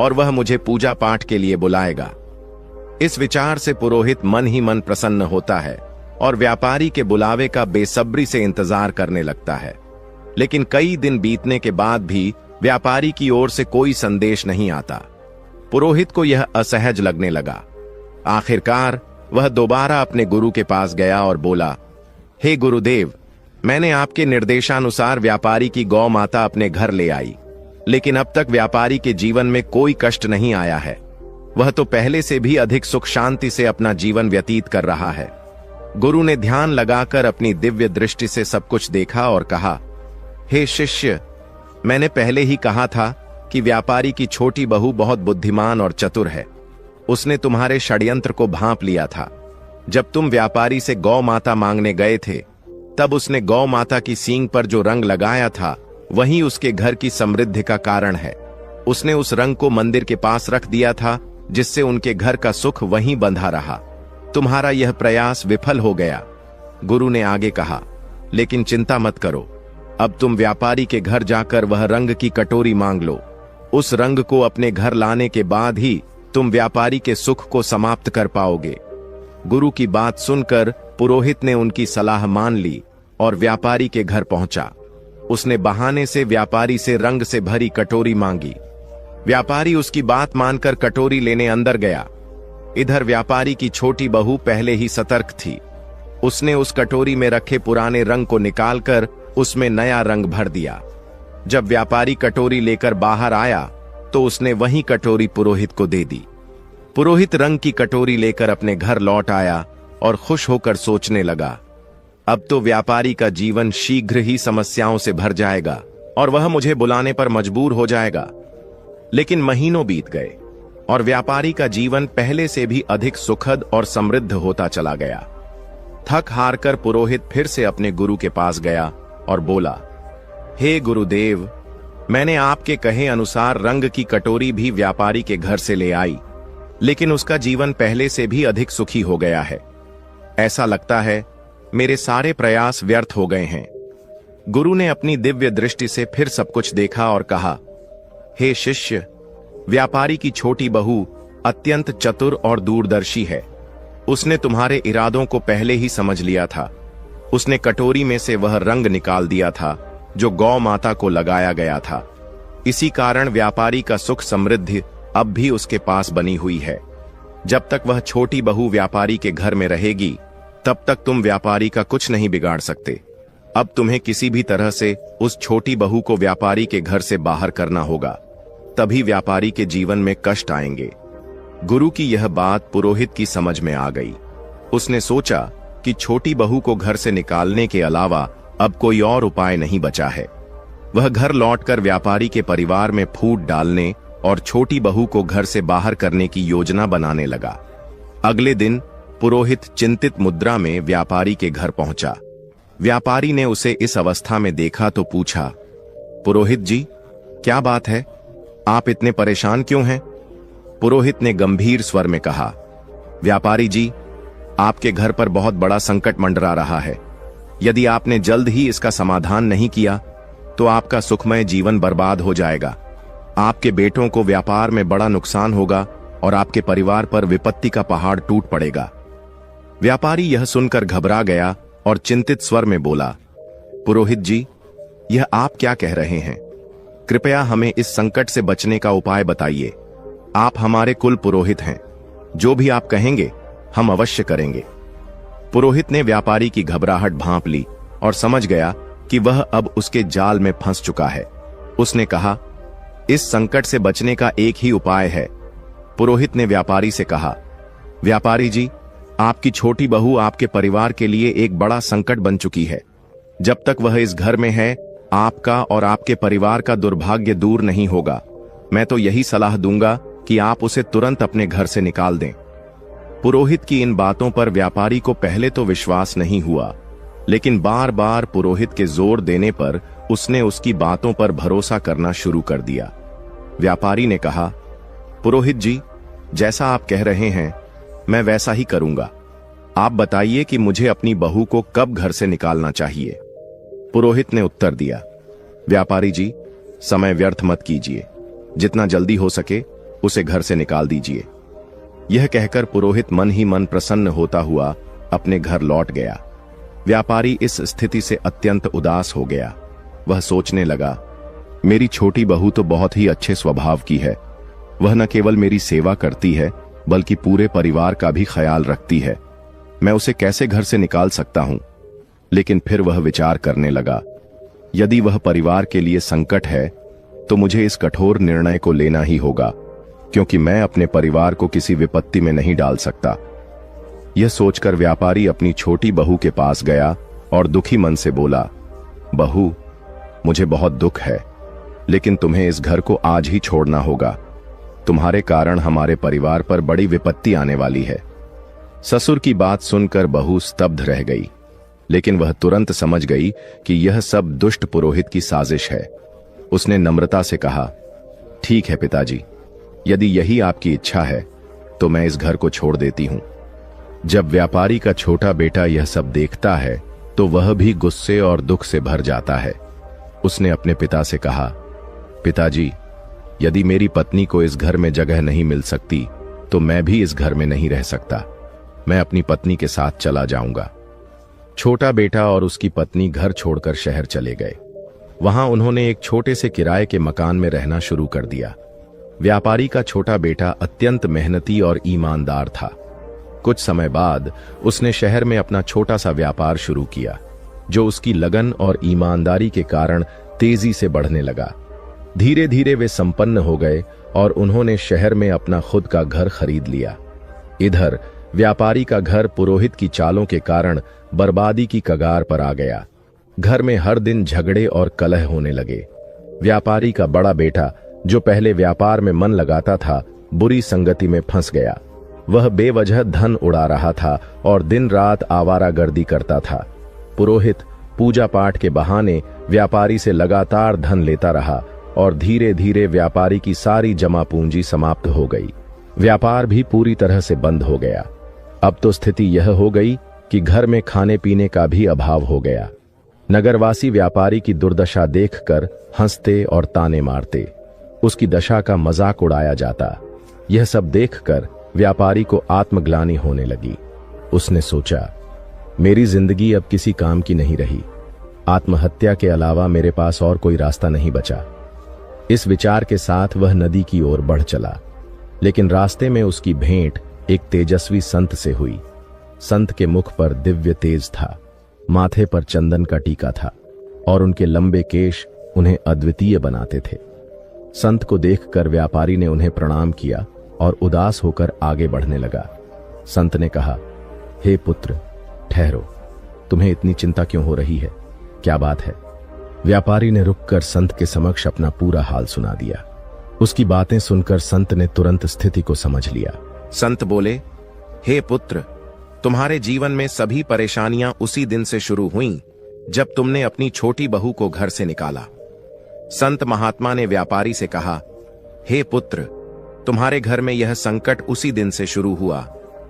और वह मुझे पूजा पाठ के लिए बुलाएगा। इस विचार से पुरोहित मन ही मन प्रसन्न होता है और व्यापारी के बुलावे का बेसब्री से इंतजार करने लगता है। लेकिन कई दिन बीतने के बाद भी व्यापारी की ओर से कोई संदेश नहीं आता। पुरोहित को यह असहज लगने लगा। आखिरकार वह दोबारा अपने गुरु के पास गया और बोला, हे गुरुदेव, मैंने आपके निर्देशानुसार व्यापारी की गौ माता अपने घर ले आई, लेकिन अब तक व्यापारी के जीवन में कोई कष्ट नहीं आया है। वह तो पहले से भी अधिक सुख शांति से अपना जीवन व्यतीत कर रहा है। गुरु ने ध्यान लगाकर अपनी दिव्य दृष्टि से सब कुछ देखा और कहा, हे शिष्य, मैंने पहले ही कहा था कि व्यापारी की छोटी बहू बहुत बुद्धिमान और चतुर है। उसने तुम्हारे षड्यंत्र को भांप लिया था। जब तुम व्यापारी से गौ माता मांगने गए थे, तब उसने गौ माता की सींग पर जो रंग लगाया था, वही उसके घर की समृद्धि का कारण है। उसने उस रंग को मंदिर के पास रख दिया था, जिससे उनके घर का सुख वहीं बंधा रहा। तुम्हारा यह प्रयास विफल हो गया। गुरु ने आगे कहा, लेकिन चिंता मत करो, अब तुम व्यापारी के घर जाकर वह रंग की कटोरी मांग लो। उस रंग को अपने घर लाने के बाद ही तुम व्यापारी के सुख को समाप्त कर पाओगे। गुरु की बात सुनकर पुरोहित ने उनकी सलाह मान ली और व्यापारी के घर पहुंचा। उसने बहाने से व्यापारी से रंग से भरी कटोरी मांगी। व्यापारी उसकी बात मानकर कटोरी लेने अंदर गया। इधर व्यापारी की छोटी बहू पहले ही सतर्क थी। उसने उस कटोरी में रखे पुराने रंग को निकालकर उसमें नया रंग भर दिया। जब व्यापारी कटोरी लेकर बाहर आया तो उसने वही कटोरी पुरोहित को दे दी। पुरोहित रंग की कटोरी लेकर अपने घर लौट आया और खुश होकर सोचने लगा, अब तो व्यापारी का जीवन शीघ्र ही समस्याओं से भर जाएगा और वह मुझे बुलाने पर मजबूर हो जाएगा। लेकिन महीनों बीत गए और व्यापारी का जीवन पहले से भी अधिक सुखद और समृद्ध होता चला गया। थक हार कर पुरोहित फिर से अपने गुरु के पास गया और बोला, हे गुरुदेव, मैंने आपके कहे अनुसार रंग की कटोरी भी व्यापारी के घर से ले आई, लेकिन उसका जीवन पहले से भी अधिक सुखी हो गया है। ऐसा लगता है मेरे सारे प्रयास व्यर्थ हो गए हैं। गुरु ने अपनी दिव्य दृष्टि से फिर सब कुछ देखा और कहा, हे शिष्य, व्यापारी की छोटी बहू अत्यंत चतुर और दूरदर्शी है। उसने तुम्हारे इरादों को पहले ही समझ लिया था। उसने कटोरी में से वह रंग निकाल दिया था जो गौ माता को लगाया गया था। इसी कारण व्यापारी का सुख समृद्धि अब भी उसके पास बनी हुई है। जब तक वह छोटी बहू व्यापारी के घर में रहेगी, तब तक तुम व्यापारी का कुछ नहीं बिगाड़ सकते। अब तुम्हें किसी भी तरह से उस छोटी बहू को व्यापारी के घर से बाहर करना होगा, तभी व्यापारी के जीवन में कष्ट आएंगे। गुरु की यह बात पुरोहित की समझ में आ गई। उसने सोचा कि छोटी बहू को घर से निकालने के अलावा अब कोई और उपाय नहीं बचा है। वह घर लौटकर व्यापारी के परिवार में फूट डालने और छोटी बहू को घर से बाहर करने की योजना बनाने लगा। अगले दिन पुरोहित चिंतित मुद्रा में व्यापारी के घर पहुंचा। व्यापारी ने उसे इस अवस्था में देखा तो पूछा, पुरोहित जी, क्या बात है? आप इतने परेशान क्यों हैं? पुरोहित ने गंभीर स्वर में कहा, व्यापारी जी, आपके घर पर बहुत बड़ा संकट मंडरा रहा है। यदि आपने जल्द ही इसका समाधान नहीं किया तो आपका सुखमय जीवन बर्बाद हो जाएगा। आपके बेटों को व्यापार में बड़ा नुकसान होगा और आपके परिवार पर विपत्ति का पहाड़ टूट पड़ेगा। व्यापारी यह सुनकर घबरा गया और चिंतित स्वर में बोला, पुरोहित जी, यह आप क्या कह रहे हैं? कृपया हमें इस संकट से बचने का उपाय बताइए। आप हमारे कुल पुरोहित हैं, जो भी आप कहेंगे हम अवश्य करेंगे। पुरोहित ने व्यापारी की घबराहट भांप ली और समझ गया कि वह अब उसके जाल में फंस चुका है। उसने कहा, इस संकट से बचने का एक ही उपाय है। पुरोहित ने व्यापारी से कहा, व्यापारी जी, आपकी छोटी बहू आपके परिवार के लिए एक बड़ा संकट बन चुकी है। जब तक वह इस घर में है, आपका और आपके परिवार का दुर्भाग्य दूर नहीं होगा। मैं तो यही सलाह दूंगा कि आप उसे तुरंत अपने घर से निकाल दें। पुरोहित की इन बातों पर व्यापारी को पहले तो विश्वास नहीं हुआ, लेकिन बार बार पुरोहित के जोर देने पर उसने उसकी बातों पर भरोसा करना शुरू कर दिया। व्यापारी ने कहा, पुरोहित जी, जैसा आप कह रहे हैं मैं वैसा ही करूंगा। आप बताइए कि मुझे अपनी बहू को कब घर से निकालना चाहिए। पुरोहित ने उत्तर दिया, व्यापारी जी, समय व्यर्थ मत कीजिए, जितना जल्दी हो सके उसे घर से निकाल दीजिए। यह कहकर पुरोहित मन ही मन प्रसन्न होता हुआ अपने घर लौट गया। व्यापारी इस स्थिति से अत्यंत उदास हो गया। वह सोचने लगा, मेरी छोटी बहू तो बहुत ही अच्छे स्वभाव की है। वह न केवल मेरी सेवा करती है बल्कि पूरे परिवार का भी ख्याल रखती है। मैं उसे कैसे घर से निकाल सकता हूं? लेकिन फिर वह विचार करने लगा, यदि वह परिवार के लिए संकट है तो मुझे इस कठोर निर्णय को लेना ही होगा, क्योंकि मैं अपने परिवार को किसी विपत्ति में नहीं डाल सकता। यह सोचकर व्यापारी अपनी छोटी बहू के पास गया और दुखी मन से बोला, बहू, मुझे बहुत दुख है, लेकिन तुम्हें इस घर को आज ही छोड़ना होगा। तुम्हारे कारण हमारे परिवार पर बड़ी विपत्ति आने वाली है। ससुर की बात सुनकर बहू स्तब्ध रह गई, लेकिन वह तुरंत समझ गई कि यह सब दुष्ट पुरोहित की साजिश है। उसने नम्रता से कहा, ठीक है पिताजी, यदि यही आपकी इच्छा है तो मैं इस घर को छोड़ देती हूं। जब व्यापारी का छोटा बेटा यह सब देखता है तो वह भी गुस्से और दुख से भर जाता है। उसने अपने पिता से कहा, पिताजी, यदि मेरी पत्नी को इस घर में जगह नहीं मिल सकती तो मैं भी इस घर में नहीं रह सकता। मैं अपनी पत्नी के साथ चला जाऊंगा। छोटा बेटा और उसकी पत्नी घर छोड़कर शहर चले गए। वहां उन्होंने एक छोटे से किराए के मकान में रहना शुरू कर दिया। व्यापारी का छोटा बेटा अत्यंत मेहनती और ईमानदार था। कुछ समय बाद उसने शहर में अपना छोटा सा व्यापार शुरू किया, जो उसकी लगन और ईमानदारी के कारण तेजी से बढ़ने लगा। धीरे धीरे वे संपन्न हो गए और उन्होंने शहर में अपना खुद का घर खरीद लिया। इधर व्यापारी का घर पुरोहित की चालों के कारण बर्बादी की कगार पर आ गया। घर में हर दिन झगड़े और कलह होने लगे। व्यापारी का बड़ा बेटा, जो पहले व्यापार में मन लगाता था, बुरी संगति में फंस गया। वह बेवजह धन उड़ा रहा था और दिन रात आवारागर्दी करता था। पुरोहित पूजा पाठ के बहाने व्यापारी से लगातार धन लेता रहा और धीरे धीरे व्यापारी की सारी जमा पूंजी समाप्त हो गई। व्यापार भी पूरी तरह से बंद हो गया। अब तो स्थिति यह हो गई कि घर में खाने पीने का भी अभाव हो गया। नगरवासी व्यापारी की दुर्दशा देखकर हंसते और ताने मारते। उसकी दशा का मजाक उड़ाया जाता। यह सब देखकर व्यापारी को आत्मग्लानि होने लगी। उसने सोचा, मेरी जिंदगी अब किसी काम की नहीं रही। आत्महत्या के अलावा मेरे पास और कोई रास्ता नहीं बचा। इस विचार के साथ वह नदी की ओर बढ़ चला, लेकिन रास्ते में उसकी भेंट एक तेजस्वी संत से हुई। संत के मुख पर दिव्य तेज था, माथे पर चंदन का टीका था और उनके लंबे केश उन्हें अद्वितीय बनाते थे। संत को देखकर व्यापारी ने उन्हें प्रणाम किया और उदास होकर आगे बढ़ने लगा। संत ने कहा, हे पुत्र, ठहरो, तुम्हें इतनी चिंता क्यों हो रही है? क्या बात है? व्यापारी ने रुककर संत के समक्ष अपना पूरा हाल सुना दिया। उसकी बातें सुनकर संत ने तुरंत स्थिति को समझ लिया। संत बोले, हे पुत्र, तुम्हारे जीवन में सभी परेशानियां उसी दिन से शुरू हुईं जब तुमने अपनी छोटी बहू को घर से निकाला। संत महात्मा ने व्यापारी से कहा, हे पुत्र, तुम्हारे घर में यह संकट उसी दिन से शुरू हुआ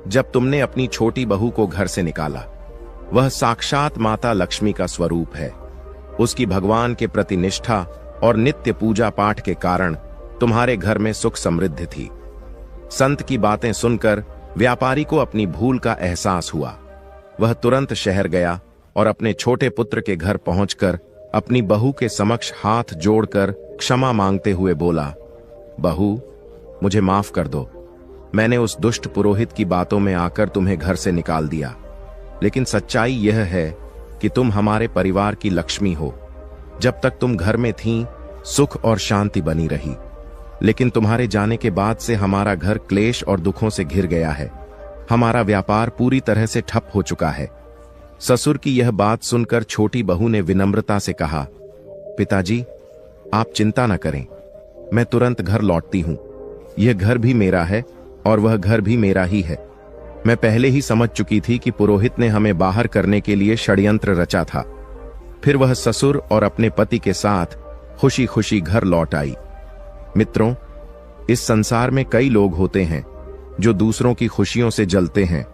जब तुमने अपनी छोटी बहू को घर से निकाला। वह साक्षात माता लक्ष्मी का स्वरूप है। उसकी भगवान के प्रति निष्ठा और नित्य पूजा पाठ के कारण तुम्हारे घर में सुख समृद्धि थी। संत की बातें सुनकर व्यापारी को अपनी भूल का एहसास हुआ। वह तुरंत शहर गया और अपने छोटे पुत्र के घर पहुंचकर अपनी बहू के समक्ष हाथ जोड़कर क्षमा मांगते हुए बोला, बहू, मुझे माफ कर दो। मैंने उस दुष्ट पुरोहित की बातों में आकर तुम्हें घर से निकाल दिया, लेकिन सच्चाई यह है कि तुम हमारे परिवार की लक्ष्मी हो। जब तक तुम घर में थीं, सुख और शांति बनी रही, लेकिन तुम्हारे जाने के बाद से हमारा घर क्लेश और दुखों से घिर गया है। हमारा व्यापार पूरी तरह से ठप हो चुका है। ससुर की यह बात सुनकर छोटी बहू ने विनम्रता से कहा, पिताजी, आप चिंता न करें, मैं तुरंत घर लौटती हूं। यह घर भी मेरा है और वह घर भी मेरा ही है। मैं पहले ही समझ चुकी थी कि पुरोहित ने हमें बाहर करने के लिए षड्यंत्र रचा था। फिर वह ससुर और अपने पति के साथ खुशी खुशी घर लौट आई। मित्रों, इस संसार में कई लोग होते हैं जो दूसरों की खुशियों से जलते हैं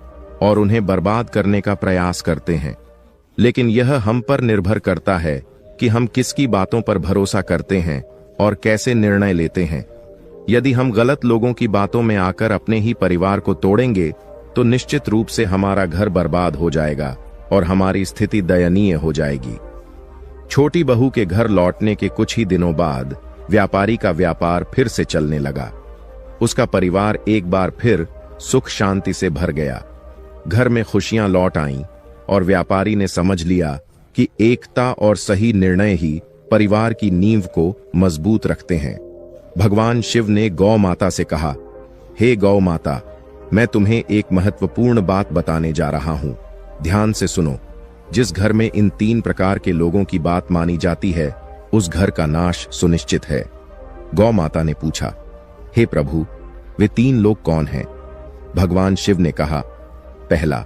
और उन्हें बर्बाद करने का प्रयास करते हैं, लेकिन यह हम पर निर्भर करता है कि हम किसकी बातों पर भरोसा करते हैं और कैसे निर्णय लेते हैं। यदि हम गलत लोगों की बातों में आकर अपने ही परिवार को तोड़ेंगे तो निश्चित रूप से हमारा घर बर्बाद हो जाएगा और हमारी स्थिति दयनीय हो जाएगी। छोटी बहू के घर लौटने के कुछ ही दिनों बाद व्यापारी का व्यापार फिर से चलने लगा। उसका परिवार एक बार फिर सुख शांति से भर गया। घर में खुशियां लौट आईं और व्यापारी ने समझ लिया कि एकता और सही निर्णय ही परिवार की नींव को मजबूत रखते हैं। भगवान शिव ने गौ माता से कहा, हे गौ माता, मैं तुम्हें एक महत्वपूर्ण बात बताने जा रहा हूं, ध्यान से सुनो। जिस घर में इन 3 प्रकार के लोगों की बात मानी जाती है, उस घर का नाश सुनिश्चित है। गौ माता ने पूछा, हे प्रभु, वे 3 लोग कौन हैं? भगवान शिव ने कहा, पहला,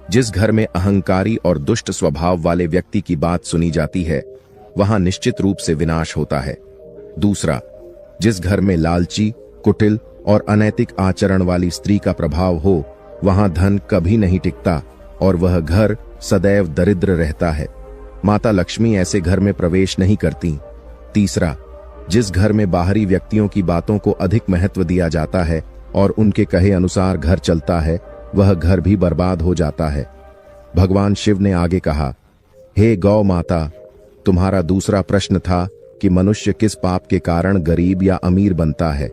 जिस घर में अहंकारी और दुष्ट स्वभाव वाले व्यक्ति की बात सुनी जाती है, वहां निश्चित रूप से विनाश होता है। दूसरा, जिस घर में लालची, कुटिल और अनैतिक आचरण वाली स्त्री का प्रभाव हो, वहां धन कभी नहीं टिकता और वह घर सदैव दरिद्र रहता है। माता लक्ष्मी ऐसे घर में प्रवेश नहीं करती। तीसरा, जिस घर में बाहरी व्यक्तियों की बातों को अधिक महत्व दिया जाता है और उनके कहे अनुसार घर चलता है, वह घर भी बर्बाद हो जाता है। भगवान शिव ने आगे कहा, हे गौ माता, तुम्हारा दूसरा प्रश्न था कि मनुष्य किस पाप के कारण गरीब या अमीर बनता है।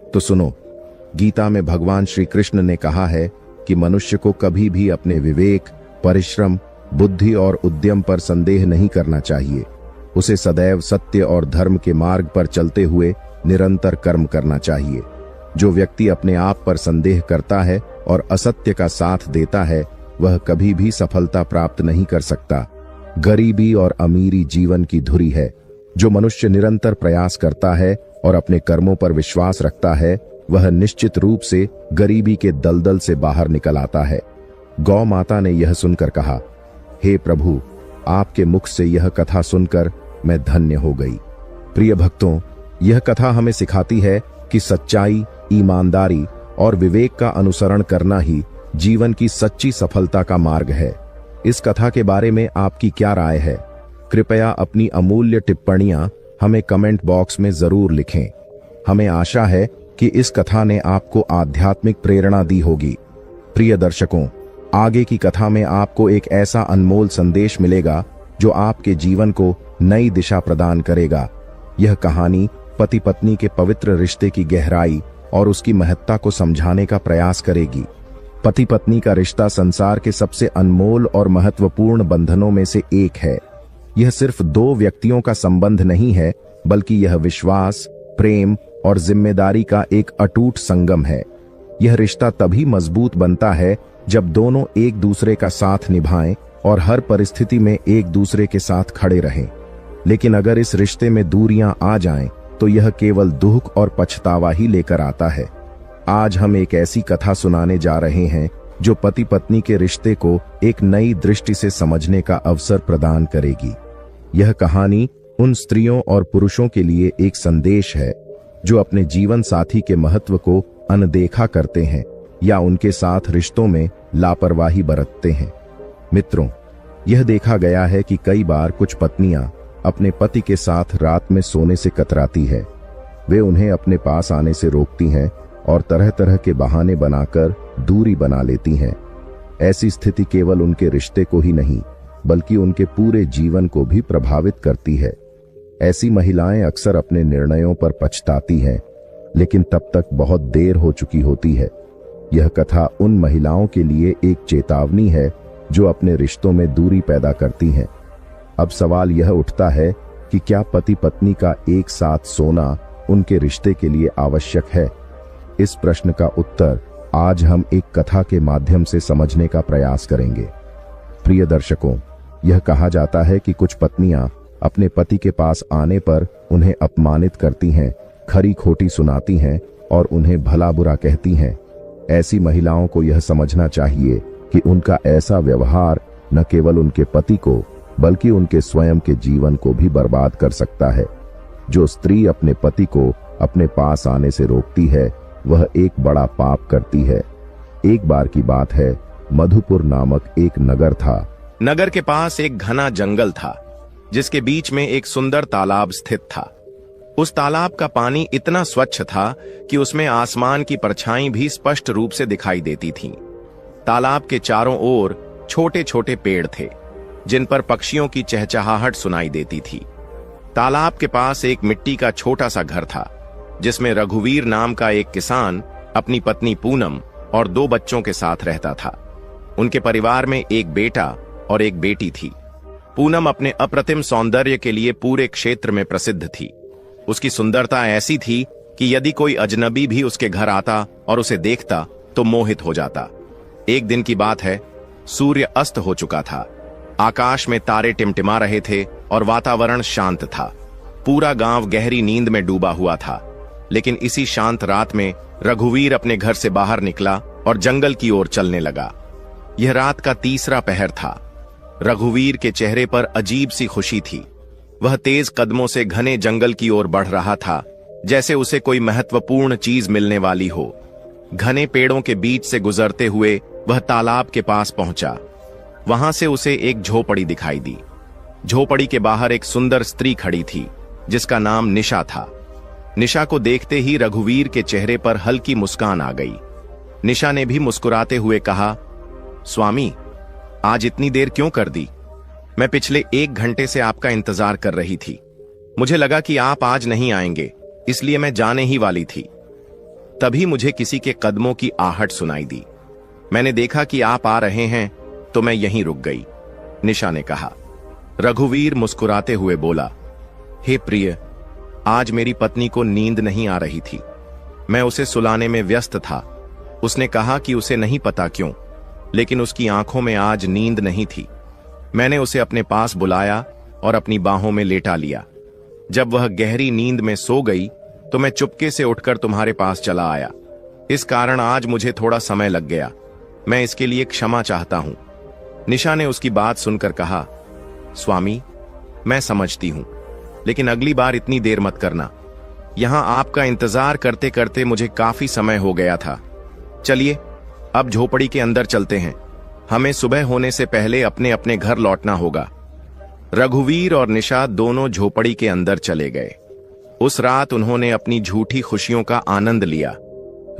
तो सुनो, गीता में भगवान श्री कृष्ण ने कहा है कि मनुष्य को कभी भी अपने विवेक, परिश्रम, बुद्धि और उद्यम पर संदेह नहीं करना चाहिए। उसे सदैव सत्य और धर्म के मार्ग पर चलते हुए निरंतर कर्म करना चाहिए। जो व्यक्ति अपने आप पर संदेह करता है और असत्य का साथ देता है, वह कभी भी सफलता प्राप्त नहीं कर सकता। गरीबी और अमीरी जीवन की धुरी है। जो मनुष्य निरंतर प्रयास करता है और अपने कर्मों पर विश्वास रखता है, वह निश्चित रूप से गरीबी के दलदल से बाहर निकल आता है। गौ माता ने यह सुनकर कहा, हे प्रभु, आपके मुख से यह कथा सुनकर मैं धन्य हो गई। प्रिय भक्तों, यह कथा हमें सिखाती है कि सच्चाई, ईमानदारी और विवेक का अनुसरण करना ही जीवन की सच्ची सफलता का मार्ग है। इस कथा के बारे में आपकी क्या राय है? कृपया अपनी अमूल्य टिप्पणियां हमें कमेंट बॉक्स में जरूर लिखें। हमें आशा है कि इस कथा ने आपको आध्यात्मिक प्रेरणा दी होगी। प्रिय दर्शकों, आगे की कथा में आपको एक ऐसा अनमोल संदेश मिलेगा जो आपके जीवन को नई दिशा प्रदान करेगा। यह कहानी पति पत्नी के पवित्र रिश्ते की गहराई और उसकी महत्ता को समझाने का प्रयास करेगी। पति पत्नी का रिश्ता संसार के सबसे अनमोल और महत्वपूर्ण बंधनों में से एक है। यह सिर्फ 2 व्यक्तियों का संबंध नहीं है, बल्कि यह विश्वास, प्रेम और जिम्मेदारी का एक अटूट संगम है। यह रिश्ता तभी मजबूत बनता है जब दोनों एक दूसरे का साथ निभाएं और हर परिस्थिति में एक दूसरे के साथ खड़े रहें। लेकिन अगर इस रिश्ते में दूरियां आ जाएं, तो यह केवल दुख और पछतावा ही लेकर आता है। आज हम एक ऐसी कथा सुनाने जा रहे हैं जो पति पत्नी के रिश्ते को एक नई दृष्टि से समझने का अवसर प्रदान करेगी। यह कहानी उन स्त्रियों और पुरुषों के लिए एक संदेश है जो अपने जीवन साथी के महत्व को अनदेखा करते हैं या उनके साथ रिश्तों में लापरवाही बरतते हैं। मित्रों, यह देखा गया है कि कई बार कुछ पत्नियां अपने पति के साथ रात में सोने से कतराती है। वे उन्हें अपने पास आने से रोकती हैं और तरह तरह के बहाने बनाकर दूरी बना लेती हैं। ऐसी स्थिति केवल उनके रिश्ते को ही नहीं बल्कि उनके पूरे जीवन को भी प्रभावित करती है। ऐसी महिलाएं अक्सर अपने निर्णयों पर पछताती हैं, लेकिन तब तक बहुत देर हो चुकी होती है। यह कथा उन महिलाओं के लिए एक चेतावनी है जो अपने रिश्तों में दूरी पैदा करती हैं। अब सवाल यह उठता है कि क्या पति पत्नी का एक साथ सोना उनके रिश्ते के लिए आवश्यक है? इस प्रश्न का उत्तर आज हम एक कथा के माध्यम से समझने का प्रयास करेंगे। प्रिय दर्शकों, यह कहा जाता है कि कुछ पत्नियां अपने पति के पास आने पर उन्हें अपमानित करती हैं, खरी खोटी सुनाती हैं और उन्हें भला बुरा कहती हैं। ऐसी महिलाओं को यह समझना चाहिए कि उनका ऐसा व्यवहार न केवल उनके पति को बल्कि उनके स्वयं के जीवन को भी बर्बाद कर सकता है। जो स्त्री अपने पति को अपने पास आने से रोकती है वह एक बड़ा पाप करती है। एक बार की बात है, मधुपुर नामक एक नगर था। नगर के पास एक घना जंगल था जिसके बीच में एक सुंदर तालाब स्थित था। उस तालाब का पानी इतना स्वच्छ था कि उसमें आसमान की परछाई भी स्पष्ट रूप से दिखाई देती थीं। तालाब के चारों ओर छोटे छोटे पेड़ थे जिन पर पक्षियों की चहचहाहट सुनाई देती थी। तालाब के पास एक मिट्टी का छोटा सा घर था जिसमें रघुवीर नाम का एक किसान अपनी पत्नी पूनम और 2 बच्चों के साथ रहता था। उनके परिवार में एक बेटा और एक बेटी थी। पूनम अपने अप्रतिम सौंदर्य के लिए पूरे क्षेत्र में प्रसिद्ध थी। उसकी सुंदरता ऐसी थी कि यदि कोई अजनबी भी उसके घर आता और उसे देखता तो मोहित हो जाता। एक दिन की बात है, सूर्य अस्त हो चुका था। आकाश में तारे टिमटिमा रहे थे और वातावरण शांत था। पूरा गांव गहरी नींद में डूबा हुआ था। लेकिन इसी शांत रात में रघुवीर अपने घर से बाहर निकला और जंगल की ओर चलने लगा। यह रात का 3रा पहर था। रघुवीर के चेहरे पर अजीब सी खुशी थी। वह तेज कदमों से घने जंगल की ओर बढ़ रहा था, जैसे उसे कोई महत्वपूर्ण चीज मिलने वाली हो। घने पेड़ों के बीच से गुजरते हुए वह तालाब के पास पहुंचा। वहां से उसे एक झोपड़ी दिखाई दी। झोपड़ी के बाहर एक सुंदर स्त्री खड़ी थी जिसका नाम निशा था। निशा को देखते ही रघुवीर के चेहरे पर हल्की मुस्कान आ गई। निशा ने भी मुस्कुराते हुए कहा, स्वामी, आज इतनी देर क्यों कर दी? मैं पिछले 1 घंटे से आपका इंतजार कर रही थी। मुझे लगा कि आप आज नहीं आएंगे, इसलिए मैं जाने ही वाली थी। तभी मुझे किसी के कदमों की आहट सुनाई दी। मैंने देखा कि आप आ रहे हैं तो मैं यहीं रुक गई, निशा ने कहा। रघुवीर मुस्कुराते हुए बोला, हे प्रिय, आज मेरी पत्नी को नींद नहीं आ रही थी। मैं उसे सुलाने में व्यस्त था। उसने कहा कि उसे नहीं पता क्यों, लेकिन उसकी आंखों में आज नींद नहीं थी। मैंने उसे अपने पास बुलाया और अपनी बाहों में लेटा लिया। जब वह गहरी नींद में सो गई तो मैं चुपके से उठकर तुम्हारे पास चला आया। इस कारण आज मुझे थोड़ा समय लग गया। मैं इसके लिए क्षमा चाहता हूं। निशा ने उसकी बात सुनकर कहा, स्वामी, मैं समझती हूं, लेकिन अगली बार इतनी देर मत करना। यहां आपका इंतजार करते करते मुझे काफी समय हो गया था। चलिए अब झोपड़ी के अंदर चलते हैं। हमें सुबह होने से पहले अपने अपने घर लौटना होगा। रघुवीर और निशा दोनों झोपड़ी के अंदर चले गए। उस रात उन्होंने अपनी झूठी खुशियों का आनंद लिया।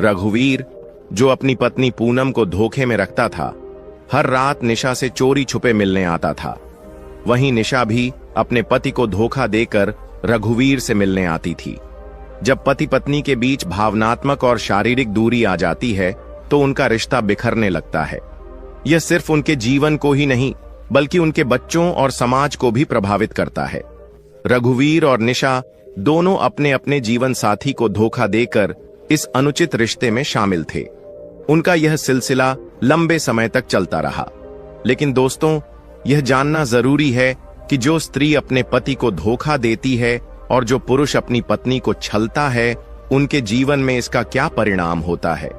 रघुवीर, जो अपनी पत्नी पूनम को धोखे में रखता था, हर रात निशा से चोरी छुपे मिलने आता था। वहीं निशा भी अपने पति को धोखा देकर रघुवीर से मिलने आती थी। जब पति पत्नी के बीच भावनात्मक और शारीरिक दूरी आ जाती है तो उनका रिश्ता बिखरने लगता है। यह सिर्फ उनके जीवन को ही नहीं बल्कि उनके बच्चों और समाज को भी प्रभावित करता है। रघुवीर और निशा दोनों अपने अपने जीवन साथी को धोखा देकर इस अनुचित रिश्ते में शामिल थे। उनका यह सिलसिला लंबे समय तक चलता रहा। लेकिन दोस्तों, यह जानना जरूरी है कि जो स्त्री अपने पति को धोखा देती है और जो पुरुष अपनी पत्नी को छलता है, उनके जीवन में इसका क्या परिणाम होता है।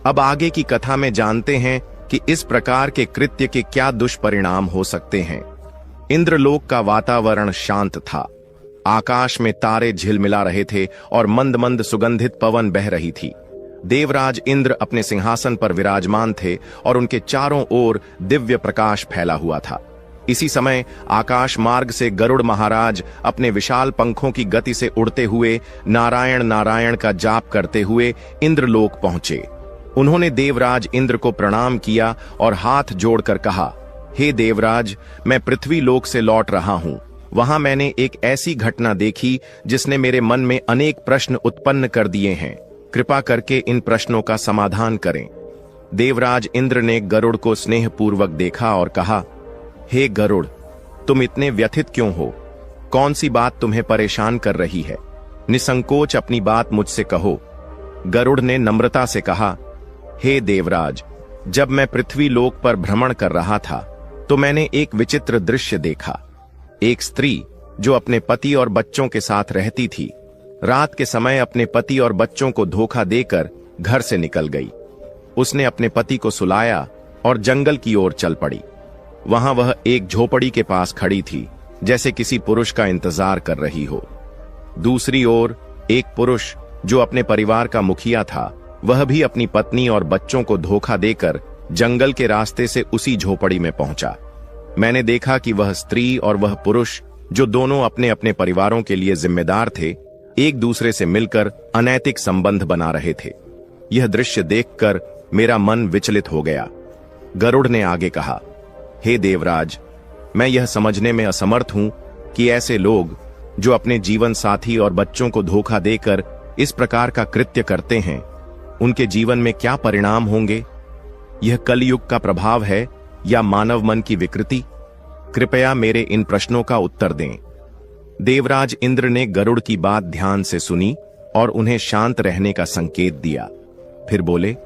अब आगे की कथा में जानते हैं कि इस प्रकार के कृत्य के क्या दुष्परिणाम हो सकते हैं। इंद्रलोक का वातावरण शांत था। आकाश में तारे झिलमिला रहे थे और मंद मंद सुगंधित पवन बह रही थी। देवराज इंद्र अपने सिंहासन पर विराजमान थे और उनके चारों ओर दिव्य प्रकाश फैला हुआ था। इसी समय आकाश मार्ग से गरुड़ महाराज अपने विशाल पंखों की गति से उड़ते हुए नारायण नारायण का जाप करते हुए इंद्रलोक पहुंचे। उन्होंने देवराज इंद्र को प्रणाम किया और हाथ जोड़कर कहा, हे देवराज, मैं पृथ्वी लोक से लौट रहा हूं। वहां मैंने एक ऐसी घटना देखी जिसने मेरे मन में अनेक प्रश्न उत्पन्न कर दिए हैं। कृपा करके इन प्रश्नों का समाधान करें। देवराज इंद्र ने गरुड़ को स्नेहपूर्वक देखा और कहा, हे गरुड़, तुम इतने व्यथित क्यों हो? कौन सी बात तुम्हें परेशान कर रही है? निसंकोच अपनी बात मुझसे कहो। गरुड़ ने नम्रता से कहा, हे देवराज, जब मैं पृथ्वी लोक पर भ्रमण कर रहा था तो मैंने एक विचित्र दृश्य देखा। एक स्त्री जो अपने पति और बच्चों के साथ रहती थी, रात के समय अपने पति और बच्चों को धोखा देकर घर से निकल गई। उसने अपने पति को सुलाया और जंगल की ओर चल पड़ी। वहां वह एक झोपड़ी के पास खड़ी थी, जैसे किसी पुरुष का इंतजार कर रही हो। दूसरी ओर एक पुरुष जो अपने परिवार का मुखिया था, वह भी अपनी पत्नी और बच्चों को धोखा देकर जंगल के रास्ते से उसी झोपड़ी में पहुंचा। मैंने देखा कि वह स्त्री और वह पुरुष, जो दोनों अपने अपने परिवारों के लिए जिम्मेदार थे, एक दूसरे से मिलकर अनैतिक संबंध बना रहे थे। यह दृश्य देखकर मेरा मन विचलित हो गया। गरुड़ ने आगे कहा, हे देवराज, मैं यह समझने में असमर्थ हूं कि ऐसे लोग जो अपने जीवन साथी और बच्चों को धोखा देकर इस प्रकार का कृत्य करते हैं, उनके जीवन में क्या परिणाम होंगे? यह कलयुग का प्रभाव है या मानव मन की विकृति? कृपया मेरे इन प्रश्नों का उत्तर दें। देवराज इंद्र ने गरुड़ की बात ध्यान से सुनी और उन्हें शांत रहने का संकेत दिया। फिर बोले,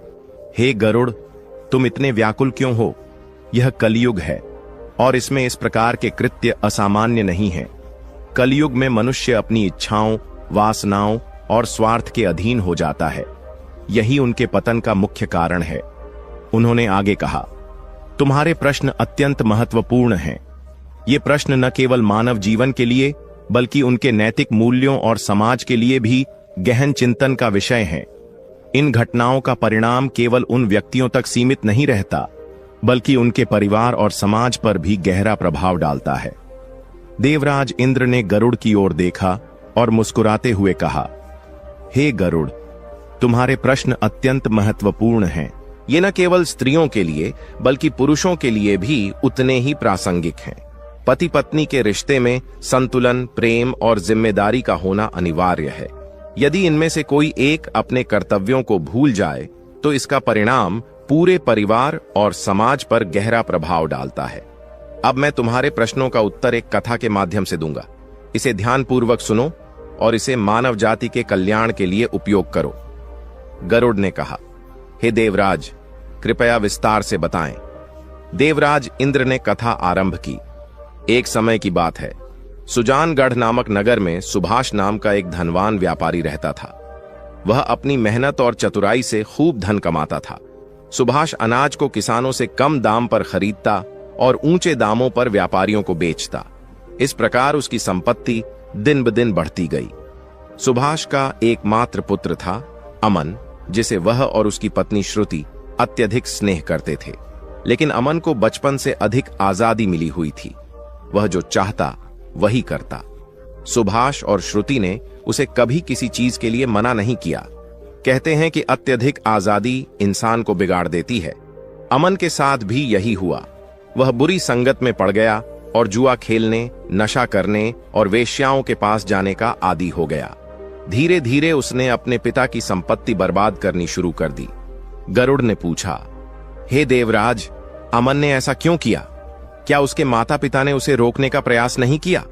हे गरुड़, तुम इतने व्याकुल क्यों हो? यह कलयुग है और इसमें इस प्रकार के कृत्य असामान्य नहीं है। कलयुग में मनुष्य अपनी इच्छाओं, वासनाओं और स्वार्थ के अधीन हो जाता है। यही उनके पतन का मुख्य कारण है। उन्होंने आगे कहा, तुम्हारे प्रश्न अत्यंत महत्वपूर्ण हैं। ये प्रश्न न केवल मानव जीवन के लिए बल्कि उनके नैतिक मूल्यों और समाज के लिए भी गहन चिंतन का विषय है। इन घटनाओं का परिणाम केवल उन व्यक्तियों तक सीमित नहीं रहता, बल्कि उनके परिवार और समाज पर भी गहरा प्रभाव डालता है। देवराज इंद्र ने गरुड़ की ओर देखा और मुस्कुराते हुए कहा, हे गरुड़, तुम्हारे प्रश्न अत्यंत महत्वपूर्ण हैं। ये न केवल स्त्रियों के लिए बल्कि पुरुषों के लिए भी उतने ही प्रासंगिक हैं। पति पत्नी के रिश्ते में संतुलन, प्रेम और जिम्मेदारी का होना अनिवार्य है। यदि इनमें से कोई एक अपने कर्तव्यों को भूल जाए तो इसका परिणाम पूरे परिवार और समाज पर गहरा प्रभाव डालता है। अब मैं तुम्हारे प्रश्नों का उत्तर एक कथा के माध्यम से दूंगा। इसे ध्यानपूर्वक सुनो और इसे मानव जाति के कल्याण के लिए उपयोग करो। गरुड़ ने कहा, हे देवराज, कृपया विस्तार से बताएं। देवराज इंद्र ने कथा आरंभ की। एक समय की बात है। सुजानगढ़ नामक नगर में सुभाष नाम का एक धनवान व्यापारी रहता था। वह अपनी मेहनत और चतुराई से खूब धन कमाता था। सुभाष अनाज को किसानों से कम दाम पर खरीदता और ऊंचे दामों पर व्यापारियों को बेचता। इस प्रकार उसकी संपत्ति दिन ब दिन बढ़ती गई। सुभाष का एकमात्र पुत्र था अमन, जिसे वह और उसकी पत्नी श्रुति अत्यधिक स्नेह करते थे। लेकिन अमन को बचपन से अधिक आजादी मिली हुई थी। वह जो चाहता वही करता। सुभाष और श्रुति ने उसे कभी किसी चीज के लिए मना नहीं किया। कहते हैं कि अत्यधिक आजादी इंसान को बिगाड़ देती है। अमन के साथ भी यही हुआ। वह बुरी संगत में पड़ गया और जुआ खेलने, नशा करने और वेश्याओं के पास जाने का आदी हो गया। धीरे धीरे उसने अपने पिता की संपत्ति बर्बाद करनी शुरू कर दी। गरुड़ ने पूछा, हे देवराज, अमन ने ऐसा क्यों किया? क्या उसके माता पिता ने उसे रोकने का प्रयास नहीं किया?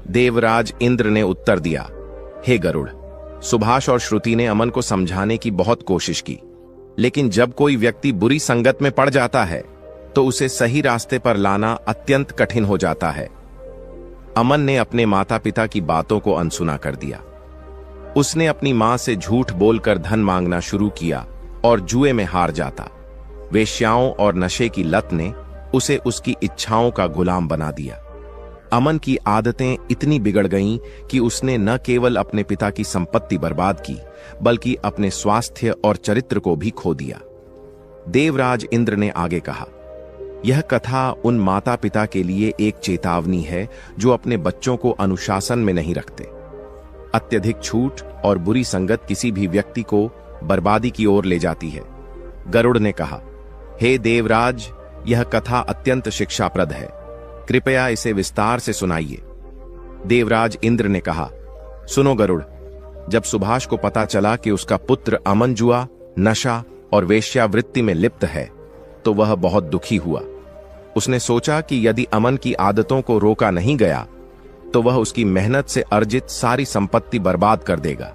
देवराज इंद्र ने उत्तर दिया, हे गरुड़, सुभाष और श्रुति ने अमन को समझाने की बहुत कोशिश की, लेकिन जब कोई व्यक्ति बुरी संगत में पड़ जाता है तो उसे सही रास्ते पर लाना अत्यंत कठिन हो जाता है। अमन ने अपने माता पिता की बातों को अनसुना कर दिया। उसने अपनी मां से झूठ बोलकर धन मांगना शुरू किया और जुए में हार जाता। वेश्याओं और नशे की लत ने उसे उसकी इच्छाओं का गुलाम बना दिया। अमन की आदतें इतनी बिगड़ गईं कि उसने न केवल अपने पिता की संपत्ति बर्बाद की, बल्कि अपने स्वास्थ्य और चरित्र को भी खो दिया। देवराज इंद्र ने आगे कहा, यह कथा उन माता पिता के लिए एक चेतावनी है जो अपने बच्चों को अनुशासन में नहीं रखते। अत्यधिक छूट और बुरी संगत किसी भी व्यक्ति को बर्बादी की ओर ले जाती है। गरुड़ ने कहा, हे देवराज, यह कथा अत्यंत शिक्षाप्रद है, कृपया इसे विस्तार से सुनाइए। देवराज इंद्र ने कहा, सुनो गरुड़, जब सुभाष को पता चला कि उसका पुत्र अमन जुआ, नशा और वेश्यावृत्ति में लिप्त है तो वह बहुत दुखी हुआ। उसने सोचा कि यदि अमन की आदतों को रोका नहीं गया तो वह उसकी मेहनत से अर्जित सारी संपत्ति बर्बाद कर देगा।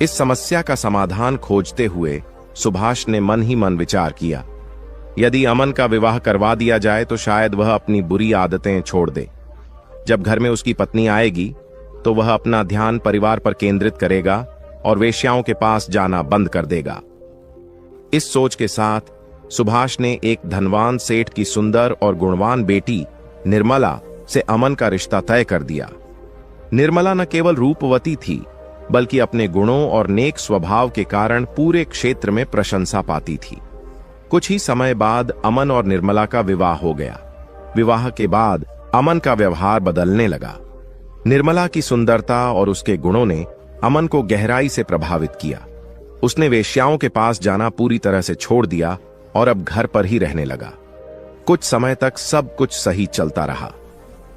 इस समस्या का समाधान खोजते हुए सुभाष ने मन ही मन विचार किया, यदि अमन का विवाह करवा दिया जाए तो शायद वह अपनी बुरी आदतें छोड़ दे। जब घर में उसकी पत्नी आएगी तो वह अपना ध्यान परिवार पर केंद्रित करेगा और वेश्याओं के पास जाना बंद कर देगा। इस सोच के साथ सुभाष ने एक धनवान सेठ की सुंदर और गुणवान बेटी निर्मला से अमन का रिश्ता तय कर दिया। निर्मला न केवल रूपवती थी बल्कि अपने गुणों और नेक स्वभाव के कारण पूरे क्षेत्र में प्रशंसा पाती थी। कुछ ही समय बाद अमन और निर्मला का विवाह हो गया। विवाह के बाद अमन का व्यवहार बदलने लगा। निर्मला की सुंदरता और उसके गुणों ने अमन को गहराई से प्रभावित किया। उसने वेश्याओं के पास जाना पूरी तरह से छोड़ दिया और अब घर पर ही रहने लगा। कुछ समय तक सब कुछ सही चलता रहा।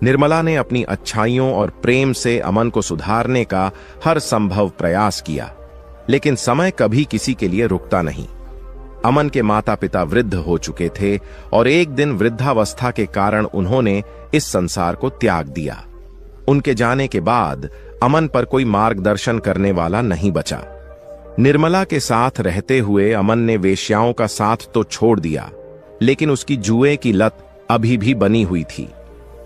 निर्मला ने अपनी अच्छाइयों और प्रेम से अमन को सुधारने का हर संभव प्रयास किया, लेकिन समय कभी किसी के लिए रुकता नहीं। अमन के माता पिता वृद्ध हो चुके थे और एक दिन वृद्धावस्था के कारण उन्होंने इस संसार को त्याग दिया। उनके जाने के बाद अमन पर कोई मार्गदर्शन करने वाला नहीं बचा। निर्मला के साथ रहते हुए अमन ने वेश्याओं का साथ तो छोड़ दिया, लेकिन उसकी जुए की लत अभी भी बनी हुई थी।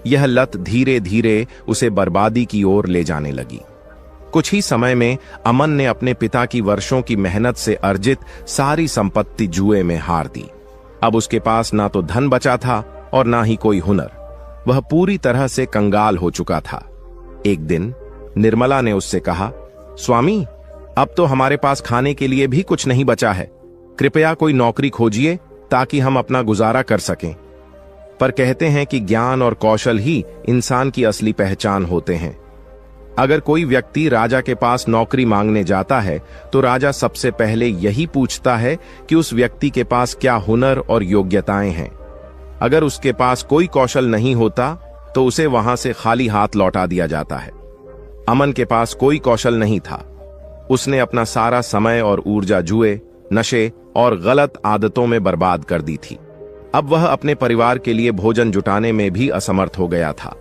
यह लत धीरे धीरे उसे बर्बादी की ओर ले जाने लगी। कुछ ही समय में अमन ने अपने पिता की वर्षों की मेहनत से अर्जित सारी संपत्ति जुए में हार दी। अब उसके पास ना तो धन बचा था और ना ही कोई हुनर। वह पूरी तरह से कंगाल हो चुका था। एक दिन निर्मला ने उससे कहा, स्वामी, अब तो हमारे पास खाने के लिए भी कुछ नहीं बचा है। कृपया कोई नौकरी खोजिए ताकि हम अपना गुजारा कर सकें। पर कहते हैं कि ज्ञान और कौशल ही इंसान की असली पहचान होते हैं। अगर कोई व्यक्ति राजा के पास नौकरी मांगने जाता है तो राजा सबसे पहले यही पूछता है कि उस व्यक्ति के पास क्या हुनर और योग्यताएं हैं। अगर उसके पास कोई कौशल नहीं होता तो उसे वहां से खाली हाथ लौटा दिया जाता है। अमन के पास कोई कौशल नहीं था। उसने अपना सारा समय और ऊर्जा जुए, नशे और गलत आदतों में बर्बाद कर दी थी। अब वह अपने परिवार के लिए भोजन जुटाने में भी असमर्थ हो गया था।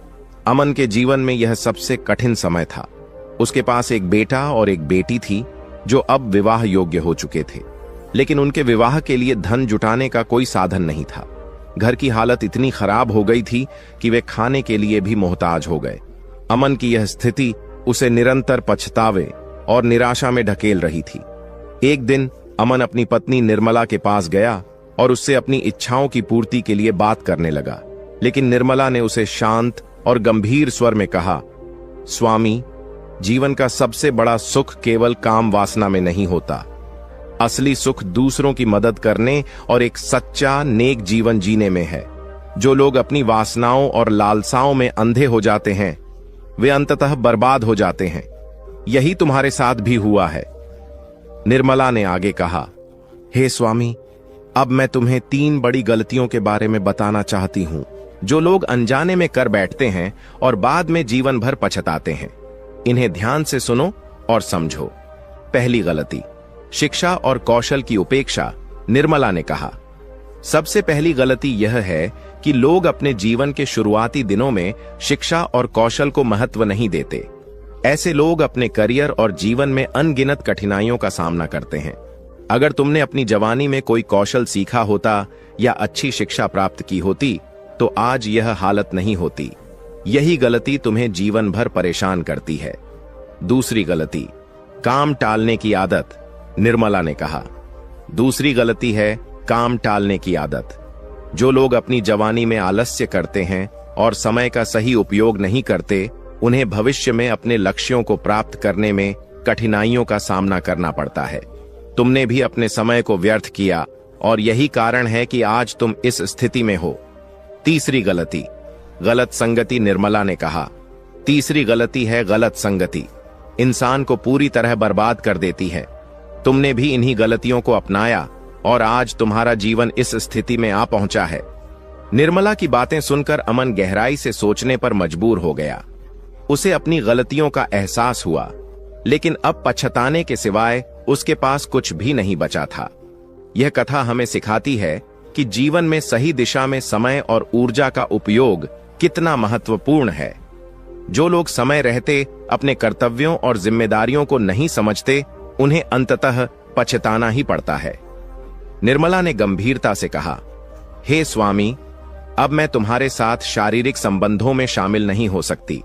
अमन के जीवन में यह सबसे कठिन समय था। उसके पास एक बेटा और एक बेटी थी जो अब विवाह योग्य हो चुके थे, लेकिन उनके विवाह के लिए धन जुटाने का कोई साधन नहीं था। घर की हालत इतनी खराब हो गई थी कि वे खाने के लिए भी मोहताज हो गए। अमन की यह स्थिति उसे निरंतर पछतावे और निराशा में ढकेल रही थी। एक दिन अमन अपनी पत्नी निर्मला के पास गया और उससे अपनी इच्छाओं की पूर्ति के लिए बात करने लगा, लेकिन निर्मला ने उसे शांत और गंभीर स्वर में कहा, स्वामी, जीवन का सबसे बड़ा सुख केवल काम वासना में नहीं होता। असली सुख दूसरों की मदद करने और एक सच्चा नेक जीवन जीने में है। जो लोग अपनी वासनाओं और लालसाओं में अंधे हो जाते हैं वे अंततः बर्बाद हो जाते हैं। यही तुम्हारे साथ भी हुआ है। निर्मला ने आगे कहा, हे स्वामी, अब मैं तुम्हें 3 बड़ी गलतियों के बारे में बताना चाहती हूं जो लोग अनजाने में कर बैठते हैं और बाद में जीवन भर पछताते हैं। इन्हें ध्यान से सुनो और समझो। पहली गलती, शिक्षा और कौशल की उपेक्षा। निर्मला ने कहा, सबसे पहली गलती यह है कि लोग अपने जीवन के शुरुआती दिनों में शिक्षा और कौशल को महत्व नहीं देते। ऐसे लोग अपने करियर और जीवन में अनगिनत कठिनाइयों का सामना करते हैं। अगर तुमने अपनी जवानी में कोई कौशल सीखा होता या अच्छी शिक्षा प्राप्त की होती तो आज यह हालत नहीं होती। यही गलती तुम्हें जीवन भर परेशान करती है। दूसरी गलती, काम टालने की आदत। निर्मला ने कहा, दूसरी गलती है काम टालने की आदत। जो लोग अपनी जवानी में आलस्य करते हैं और समय का सही उपयोग नहीं करते, उन्हें भविष्य में अपने लक्ष्यों को प्राप्त करने में कठिनाइयों का सामना करना पड़ता है। तुमने भी अपने समय को व्यर्थ किया और यही कारण है कि आज तुम इस स्थिति में हो। तीसरी गलती, गलत संगति। निर्मला ने कहा, तीसरी गलती है गलत संगति। इंसान को पूरी तरह बर्बाद कर देती है। तुमने भी इन्हीं गलतियों को अपनाया और आज तुम्हारा जीवन इस स्थिति में आ पहुंचा है। निर्मला की बातें सुनकर अमन गहराई से सोचने पर मजबूर हो गया। उसे अपनी गलतियों का एहसास हुआ, लेकिन अब पछताने के सिवाय उसके पास कुछ भी नहीं बचा था। यह कथा हमें सिखाती है कि जीवन में सही दिशा में समय और ऊर्जा का उपयोग कितना महत्वपूर्ण है। जो लोग समय रहते अपने कर्तव्यों और जिम्मेदारियों को नहीं समझते, उन्हें अंततः पछताना ही पड़ता है। निर्मला ने गंभीरता से कहा, हे स्वामी, अब मैं तुम्हारे साथ शारीरिक संबंधों में शामिल नहीं हो सकती।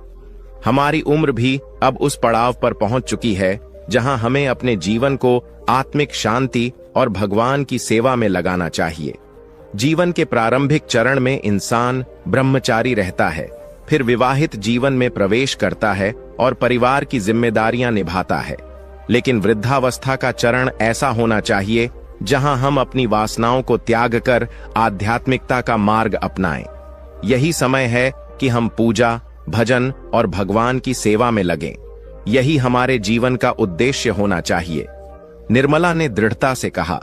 हमारी उम्र भी अब उस पड़ाव पर पहुंच चुकी है जहां हमें अपने जीवन को आत्मिक शांति और भगवान की सेवा में लगाना चाहिए। जीवन के प्रारंभिक चरण में इंसान ब्रह्मचारी रहता है, फिर विवाहित जीवन में प्रवेश करता है और परिवार की जिम्मेदारियां निभाता है। लेकिन वृद्धावस्था का चरण ऐसा होना चाहिए जहां हम अपनी वासनाओं को त्याग कर आध्यात्मिकता का मार्ग अपनाएं। यही समय है कि हम पूजा, भजन और भगवान की सेवा में लगें। यही हमारे जीवन का उद्देश्य होना चाहिए। निर्मला ने दृढ़ता से कहा,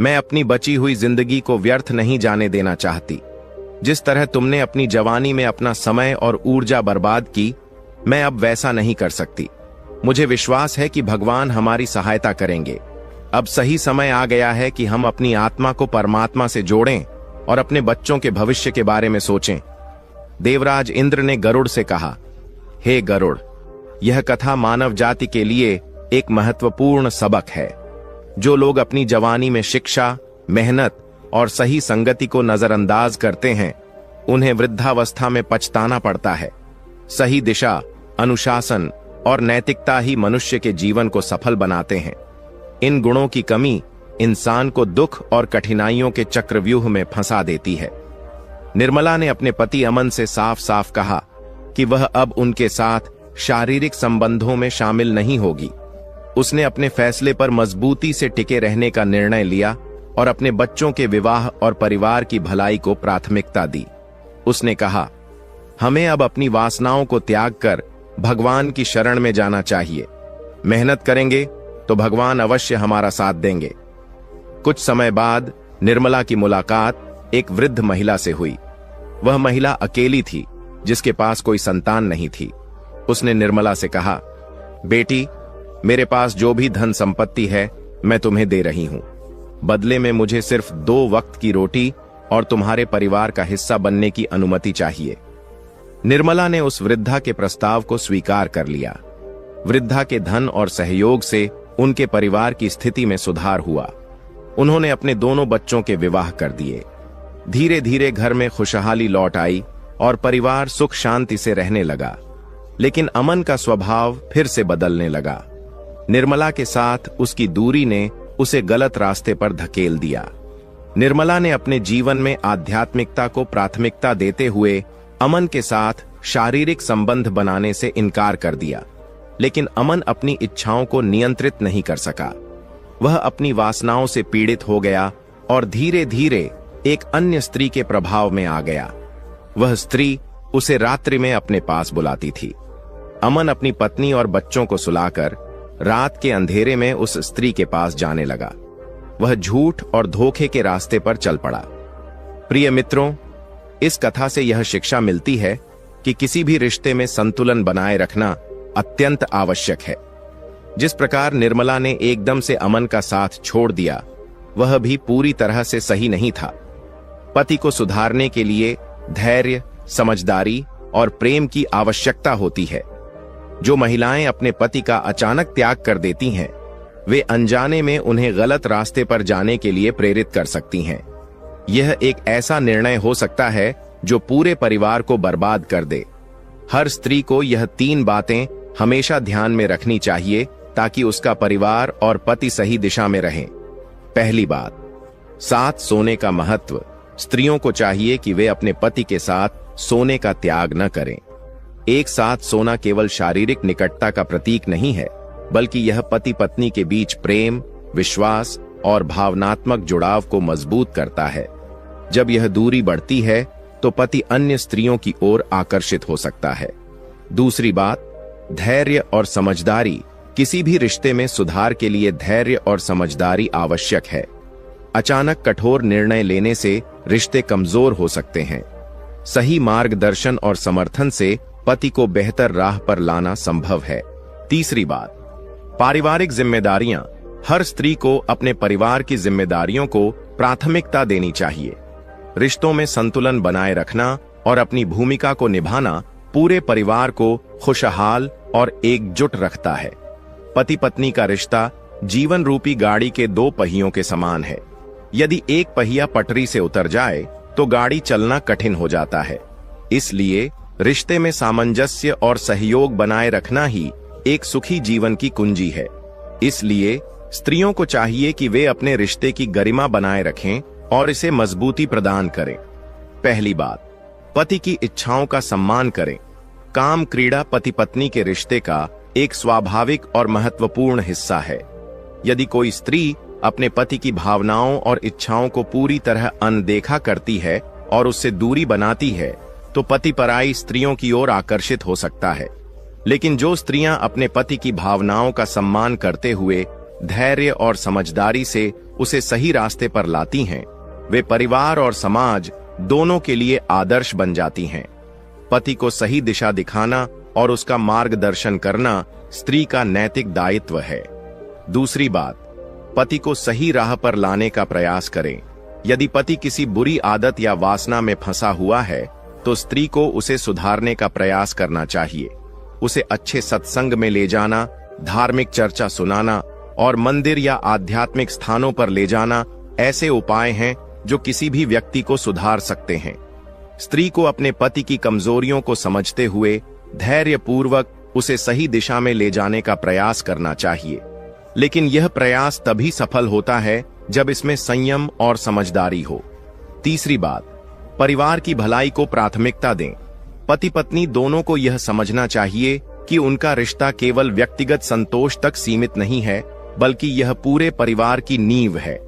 मैं अपनी बची हुई जिंदगी को व्यर्थ नहीं जाने देना चाहती। जिस तरह तुमने अपनी जवानी में अपना समय और ऊर्जा बर्बाद की, मैं अब वैसा नहीं कर सकती। मुझे विश्वास है कि भगवान हमारी सहायता करेंगे। अब सही समय आ गया है कि हम अपनी आत्मा को परमात्मा से जोड़ें और अपने बच्चों के भविष्य के बारे में सोचें। देवराज इंद्र ने गरुड़ से कहा, हे गरुड़, यह कथा मानव जाति के लिए एक महत्वपूर्ण सबक है। जो लोग अपनी जवानी में शिक्षा, मेहनत और सही संगति को नजरअंदाज करते हैं, उन्हें वृद्धावस्था में पछताना पड़ता है। सही दिशा, अनुशासन और नैतिकता ही मनुष्य के जीवन को सफल बनाते हैं। इन गुणों की कमी इंसान को दुख और कठिनाइयों के चक्रव्यूह में फंसा देती है। निर्मला ने अपने पति अमन से साफ साफ कहा कि वह अब उनके साथ शारीरिक संबंधों में शामिल नहीं होगी। उसने अपने फैसले पर मजबूती से टिके रहने का निर्णय लिया और अपने बच्चों के विवाह और परिवार की भलाई को प्राथमिकता दी। उसने कहा, हमें अब अपनी वासनाओं को त्याग कर भगवान की शरण में जाना चाहिए। मेहनत करेंगे तो भगवान अवश्य हमारा साथ देंगे। कुछ समय बाद निर्मला की मुलाकात एक वृद्ध महिला से हुई। वह महिला अकेली थी, जिसके पास कोई संतान नहीं थी। उसने निर्मला से कहा, बेटी, मेरे पास जो भी धन संपत्ति है मैं तुम्हें दे रही हूं। बदले में मुझे सिर्फ 2 वक्त की रोटी और तुम्हारे परिवार का हिस्सा बनने की अनुमति चाहिए। निर्मला ने उस वृद्धा के प्रस्ताव को स्वीकार कर लिया। वृद्धा के धन और सहयोग से उनके परिवार की स्थिति में सुधार हुआ। उन्होंने अपने दोनों बच्चों के विवाह कर दिए। धीरे धीरे घर में खुशहाली लौट आई और परिवार सुख शांति से रहने लगा। लेकिन अमन का स्वभाव फिर से बदलने लगा। निर्मला के साथ उसकी दूरी ने उसे गलत रास्ते पर धकेल दिया। निर्मला ने अपने जीवन में आध्यात्मिकता को प्राथमिकता देते हुए अमन के साथ शारीरिक संबंध बनाने से इनकार कर दिया। लेकिन अमन अपनी इच्छाओं को नियंत्रित नहीं कर सका। वह अपनी वासनाओं से पीड़ित हो गया और धीरे धीरे एक अन्य स्त्री के प्रभाव में आ गया। वह स्त्री उसे रात्रि में अपने पास बुलाती थी। अमन अपनी पत्नी और बच्चों को सुलाकर रात के अंधेरे में उस स्त्री के पास जाने लगा। वह झूठ और धोखे के रास्ते पर चल पड़ा। प्रिय मित्रों, इस कथा से यह शिक्षा मिलती है कि किसी भी रिश्ते में संतुलन बनाए रखना अत्यंत आवश्यक है। जिस प्रकार निर्मला ने एकदम से अमन का साथ छोड़ दिया, वह भी पूरी तरह से सही नहीं था। पति को सुधारने के लिए धैर्य, समझदारी और प्रेम की आवश्यकता होती है। जो महिलाएं अपने पति का अचानक त्याग कर देती हैं, वे अनजाने में उन्हें गलत रास्ते पर जाने के लिए प्रेरित कर सकती हैं। यह एक ऐसा निर्णय हो सकता है जो पूरे परिवार को बर्बाद कर दे। हर स्त्री को यह 3 बातें हमेशा ध्यान में रखनी चाहिए ताकि उसका परिवार और पति सही दिशा में रहें। पहली बात, साथ सोने का महत्व। स्त्रियों को चाहिए कि वे अपने पति के साथ सोने का त्याग न करें। एक साथ सोना केवल शारीरिक निकटता का प्रतीक नहीं है, बल्कि यह पति पत्नी के बीच प्रेम, विश्वास और भावनात्मक जुड़ाव को मजबूत करता है। जब यह दूरी बढ़ती है, तो पति अन्य स्त्रियों की ओर आकर्षित हो सकता है। दूसरी बात, धैर्य और समझदारी। किसी भी रिश्ते में सुधार के लिए धैर्य और समझदारी आवश्यक है। अचानक कठोर निर्णय लेने से रिश्ते कमजोर हो सकते हैं। सही मार्गदर्शन और समर्थन से पति को बेहतर राह पर लाना संभव है। तीसरी बात, पारिवारिक जिम्मेदारियां। हर स्त्री को अपने परिवार की जिम्मेदारियों को प्राथमिकता देनी चाहिए। रिश्तों में संतुलन बनाए रखना और अपनी भूमिका को निभाना पूरे परिवार को खुशहाल और एकजुट रखता है। पति पत्नी का रिश्ता जीवन रूपी गाड़ी के दो पहियों के समान है। यदि एक पहिया पटरी से उतर जाए तो गाड़ी चलना कठिन हो जाता है। इसलिए रिश्ते में सामंजस्य और सहयोग बनाए रखना ही एक सुखी जीवन की कुंजी है। इसलिए स्त्रियों को चाहिए कि वे अपने रिश्ते की गरिमा बनाए रखें और इसे मजबूती प्रदान करें। पहली बात, पति की इच्छाओं का सम्मान करें। काम क्रीड़ा पति पत्नी के रिश्ते का एक स्वाभाविक और महत्वपूर्ण हिस्सा है। यदि कोई स्त्री अपने पति की भावनाओं और इच्छाओं को पूरी तरह अनदेखा करती है और उससे दूरी बनाती है तो पति पराई स्त्रियों की ओर आकर्षित हो सकता है। लेकिन जो स्त्रियां अपने पति की भावनाओं का सम्मान करते हुए धैर्य और समझदारी से उसे सही रास्ते पर लाती हैं, वे परिवार और समाज दोनों के लिए आदर्श बन जाती हैं। पति को सही दिशा दिखाना और उसका मार्गदर्शन करना स्त्री का नैतिक दायित्व है। दूसरी बात, पति को सही राह पर लाने का प्रयास करें। यदि पति किसी बुरी आदत या वासना में फंसा हुआ है तो स्त्री को उसे सुधारने का प्रयास करना चाहिए। उसे अच्छे सत्संग में ले जाना, धार्मिक चर्चा सुनाना और मंदिर या आध्यात्मिक स्थानों पर ले जाना ऐसे उपाय हैं जो किसी भी व्यक्ति को सुधार सकते हैं। स्त्री को अपने पति की कमजोरियों को समझते हुए धैर्यपूर्वक उसे सही दिशा में ले जाने का प्रयास करना चाहिए। लेकिन यह प्रयास तभी सफल होता है जब इसमें संयम और समझदारी हो। तीसरी बात, परिवार की भलाई को प्राथमिकता दें। पति पत्नी दोनों को यह समझना चाहिए कि उनका रिश्ता केवल व्यक्तिगत संतोष तक सीमित नहीं है, बल्कि यह पूरे परिवार की नींव है।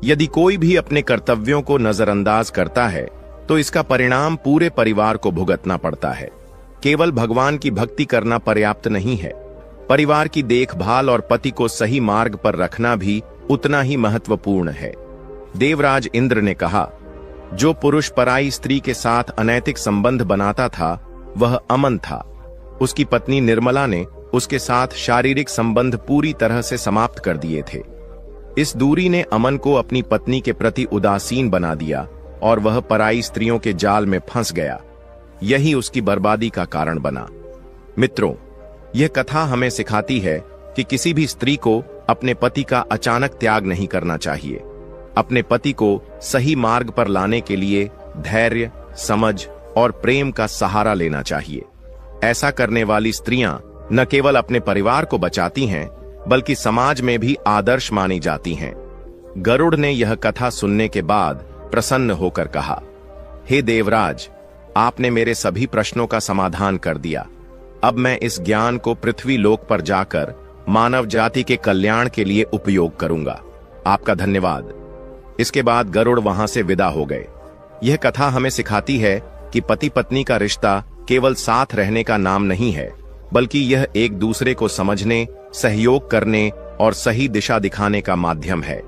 यदि कोई भी अपने कर्तव्यों को नजरअंदाज करता है तो इसका परिणाम पूरे परिवार को भुगतना पड़ता है। केवल भगवान की भक्ति करना पर्याप्त नहीं है। परिवार की देखभाल और पति को सही मार्ग पर रखना भी उतना ही महत्वपूर्ण है। देवराज इंद्र ने कहा, जो पुरुष पराई स्त्री के साथ अनैतिक संबंध बनाता था वह अमन था। उसकी पत्नी निर्मला ने उसके साथ शारीरिक संबंध पूरी तरह से समाप्त कर दिए थे। इस दूरी ने अमन को अपनी पत्नी के प्रति उदासीन बना दिया और वह पराई स्त्रियों के जाल में फंस गया। यही उसकी बर्बादी का कारण बना। मित्रों, यह कथा हमें सिखाती है कि किसी भी स्त्री को अपने पति का अचानक त्याग नहीं करना चाहिए। अपने पति को सही मार्ग पर लाने के लिए धैर्य, समझ और प्रेम का सहारा लेना चाहिए। ऐसा करने वाली स्त्रियां न केवल अपने परिवार को बचाती हैं, बल्कि समाज में भी आदर्श मानी जाती हैं। गरुड़ ने यह कथा सुनने के बाद प्रसन्न होकर कहा, हे देवराज, आपने मेरे सभी प्रश्नों का समाधान कर दिया। अब मैं इस ज्ञान को पृथ्वी लोक पर जाकर मानव जाति के कल्याण के लिए उपयोग करूंगा। आपका धन्यवाद। इसके बाद गरुड़ वहां से विदा हो गए। यह कथा हमें सिखाती है कि पति पत्नी का रिश्ता केवल साथ रहने का नाम नहीं है, बल्कि यह एक दूसरे को समझने, सहयोग करने और सही दिशा दिखाने का माध्यम है।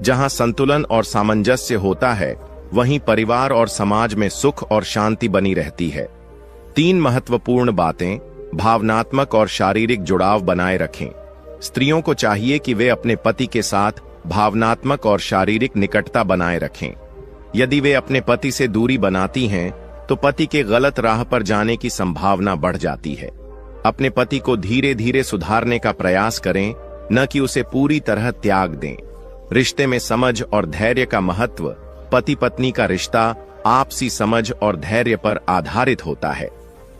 जहां संतुलन और सामंजस्य होता है, वहीं परिवार और समाज में सुख और शांति बनी रहती है। 3 महत्वपूर्ण बातें भावनात्मक और शारीरिक जुड़ाव बनाए रखें। स्त्रियों को चाहिए कि वे अपने पति के साथ भावनात्मक और शारीरिक निकटता बनाए रखें। यदि वे अपने पति से दूरी बनाती हैं, तो पति के गलत राह पर जाने की संभावना बढ़ जाती है। अपने पति को धीरे धीरे सुधारने का प्रयास करें, न कि उसे पूरी तरह त्याग दें। रिश्ते में समझ और धैर्य का महत्व। पति पत्नी का रिश्ता आपसी समझ और धैर्य पर आधारित होता है।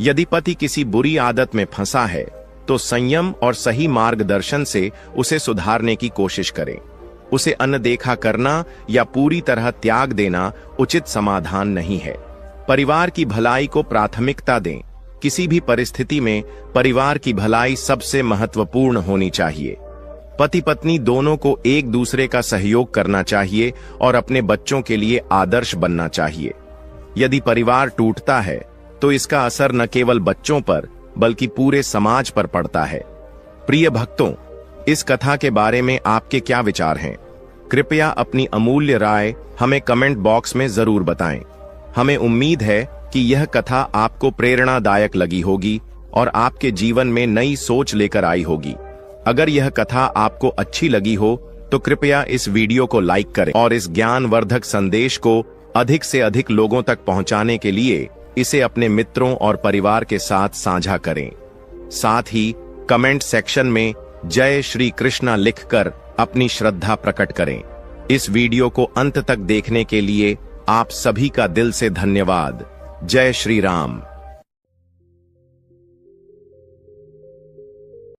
यदि पति किसी बुरी आदत में फंसा है, तो संयम और सही मार्गदर्शन से उसे सुधारने की कोशिश करें। उसे अनदेखा करना या पूरी तरह त्याग देना उचित समाधान नहीं है। परिवार की भलाई को प्राथमिकता दें। किसी भी परिस्थिति में परिवार की भलाई सबसे महत्वपूर्ण होनी चाहिए। पति पत्नी दोनों को एक दूसरे का सहयोग करना चाहिए और अपने बच्चों के लिए आदर्श बनना चाहिए। यदि परिवार टूटता है तो इसका असर न केवल बच्चों पर बल्कि पूरे समाज पर पड़ता है। प्रिय भक्तों, इस कथा के बारे में आपके क्या विचार हैं? कृपया अपनी अमूल्य राय हमें कमेंट बॉक्स में जरूर बताएं। हमें उम्मीद है कि यह कथा आपको प्रेरणादायक लगी होगी और आपके जीवन में नई सोच लेकर आई होगी। अगर यह कथा आपको अच्छी लगी हो तो कृपया इस वीडियो को लाइक करें और इस ज्ञानवर्धक संदेश को अधिक से अधिक लोगों तक पहुंचाने के लिए इसे अपने मित्रों और परिवार के साथ साझा करें। साथ ही कमेंट सेक्शन में जय श्री कृष्णा लिखकर अपनी श्रद्धा प्रकट करें। इस वीडियो को अंत तक देखने के लिए आप सभी का दिल से धन्यवाद। जय श्री राम।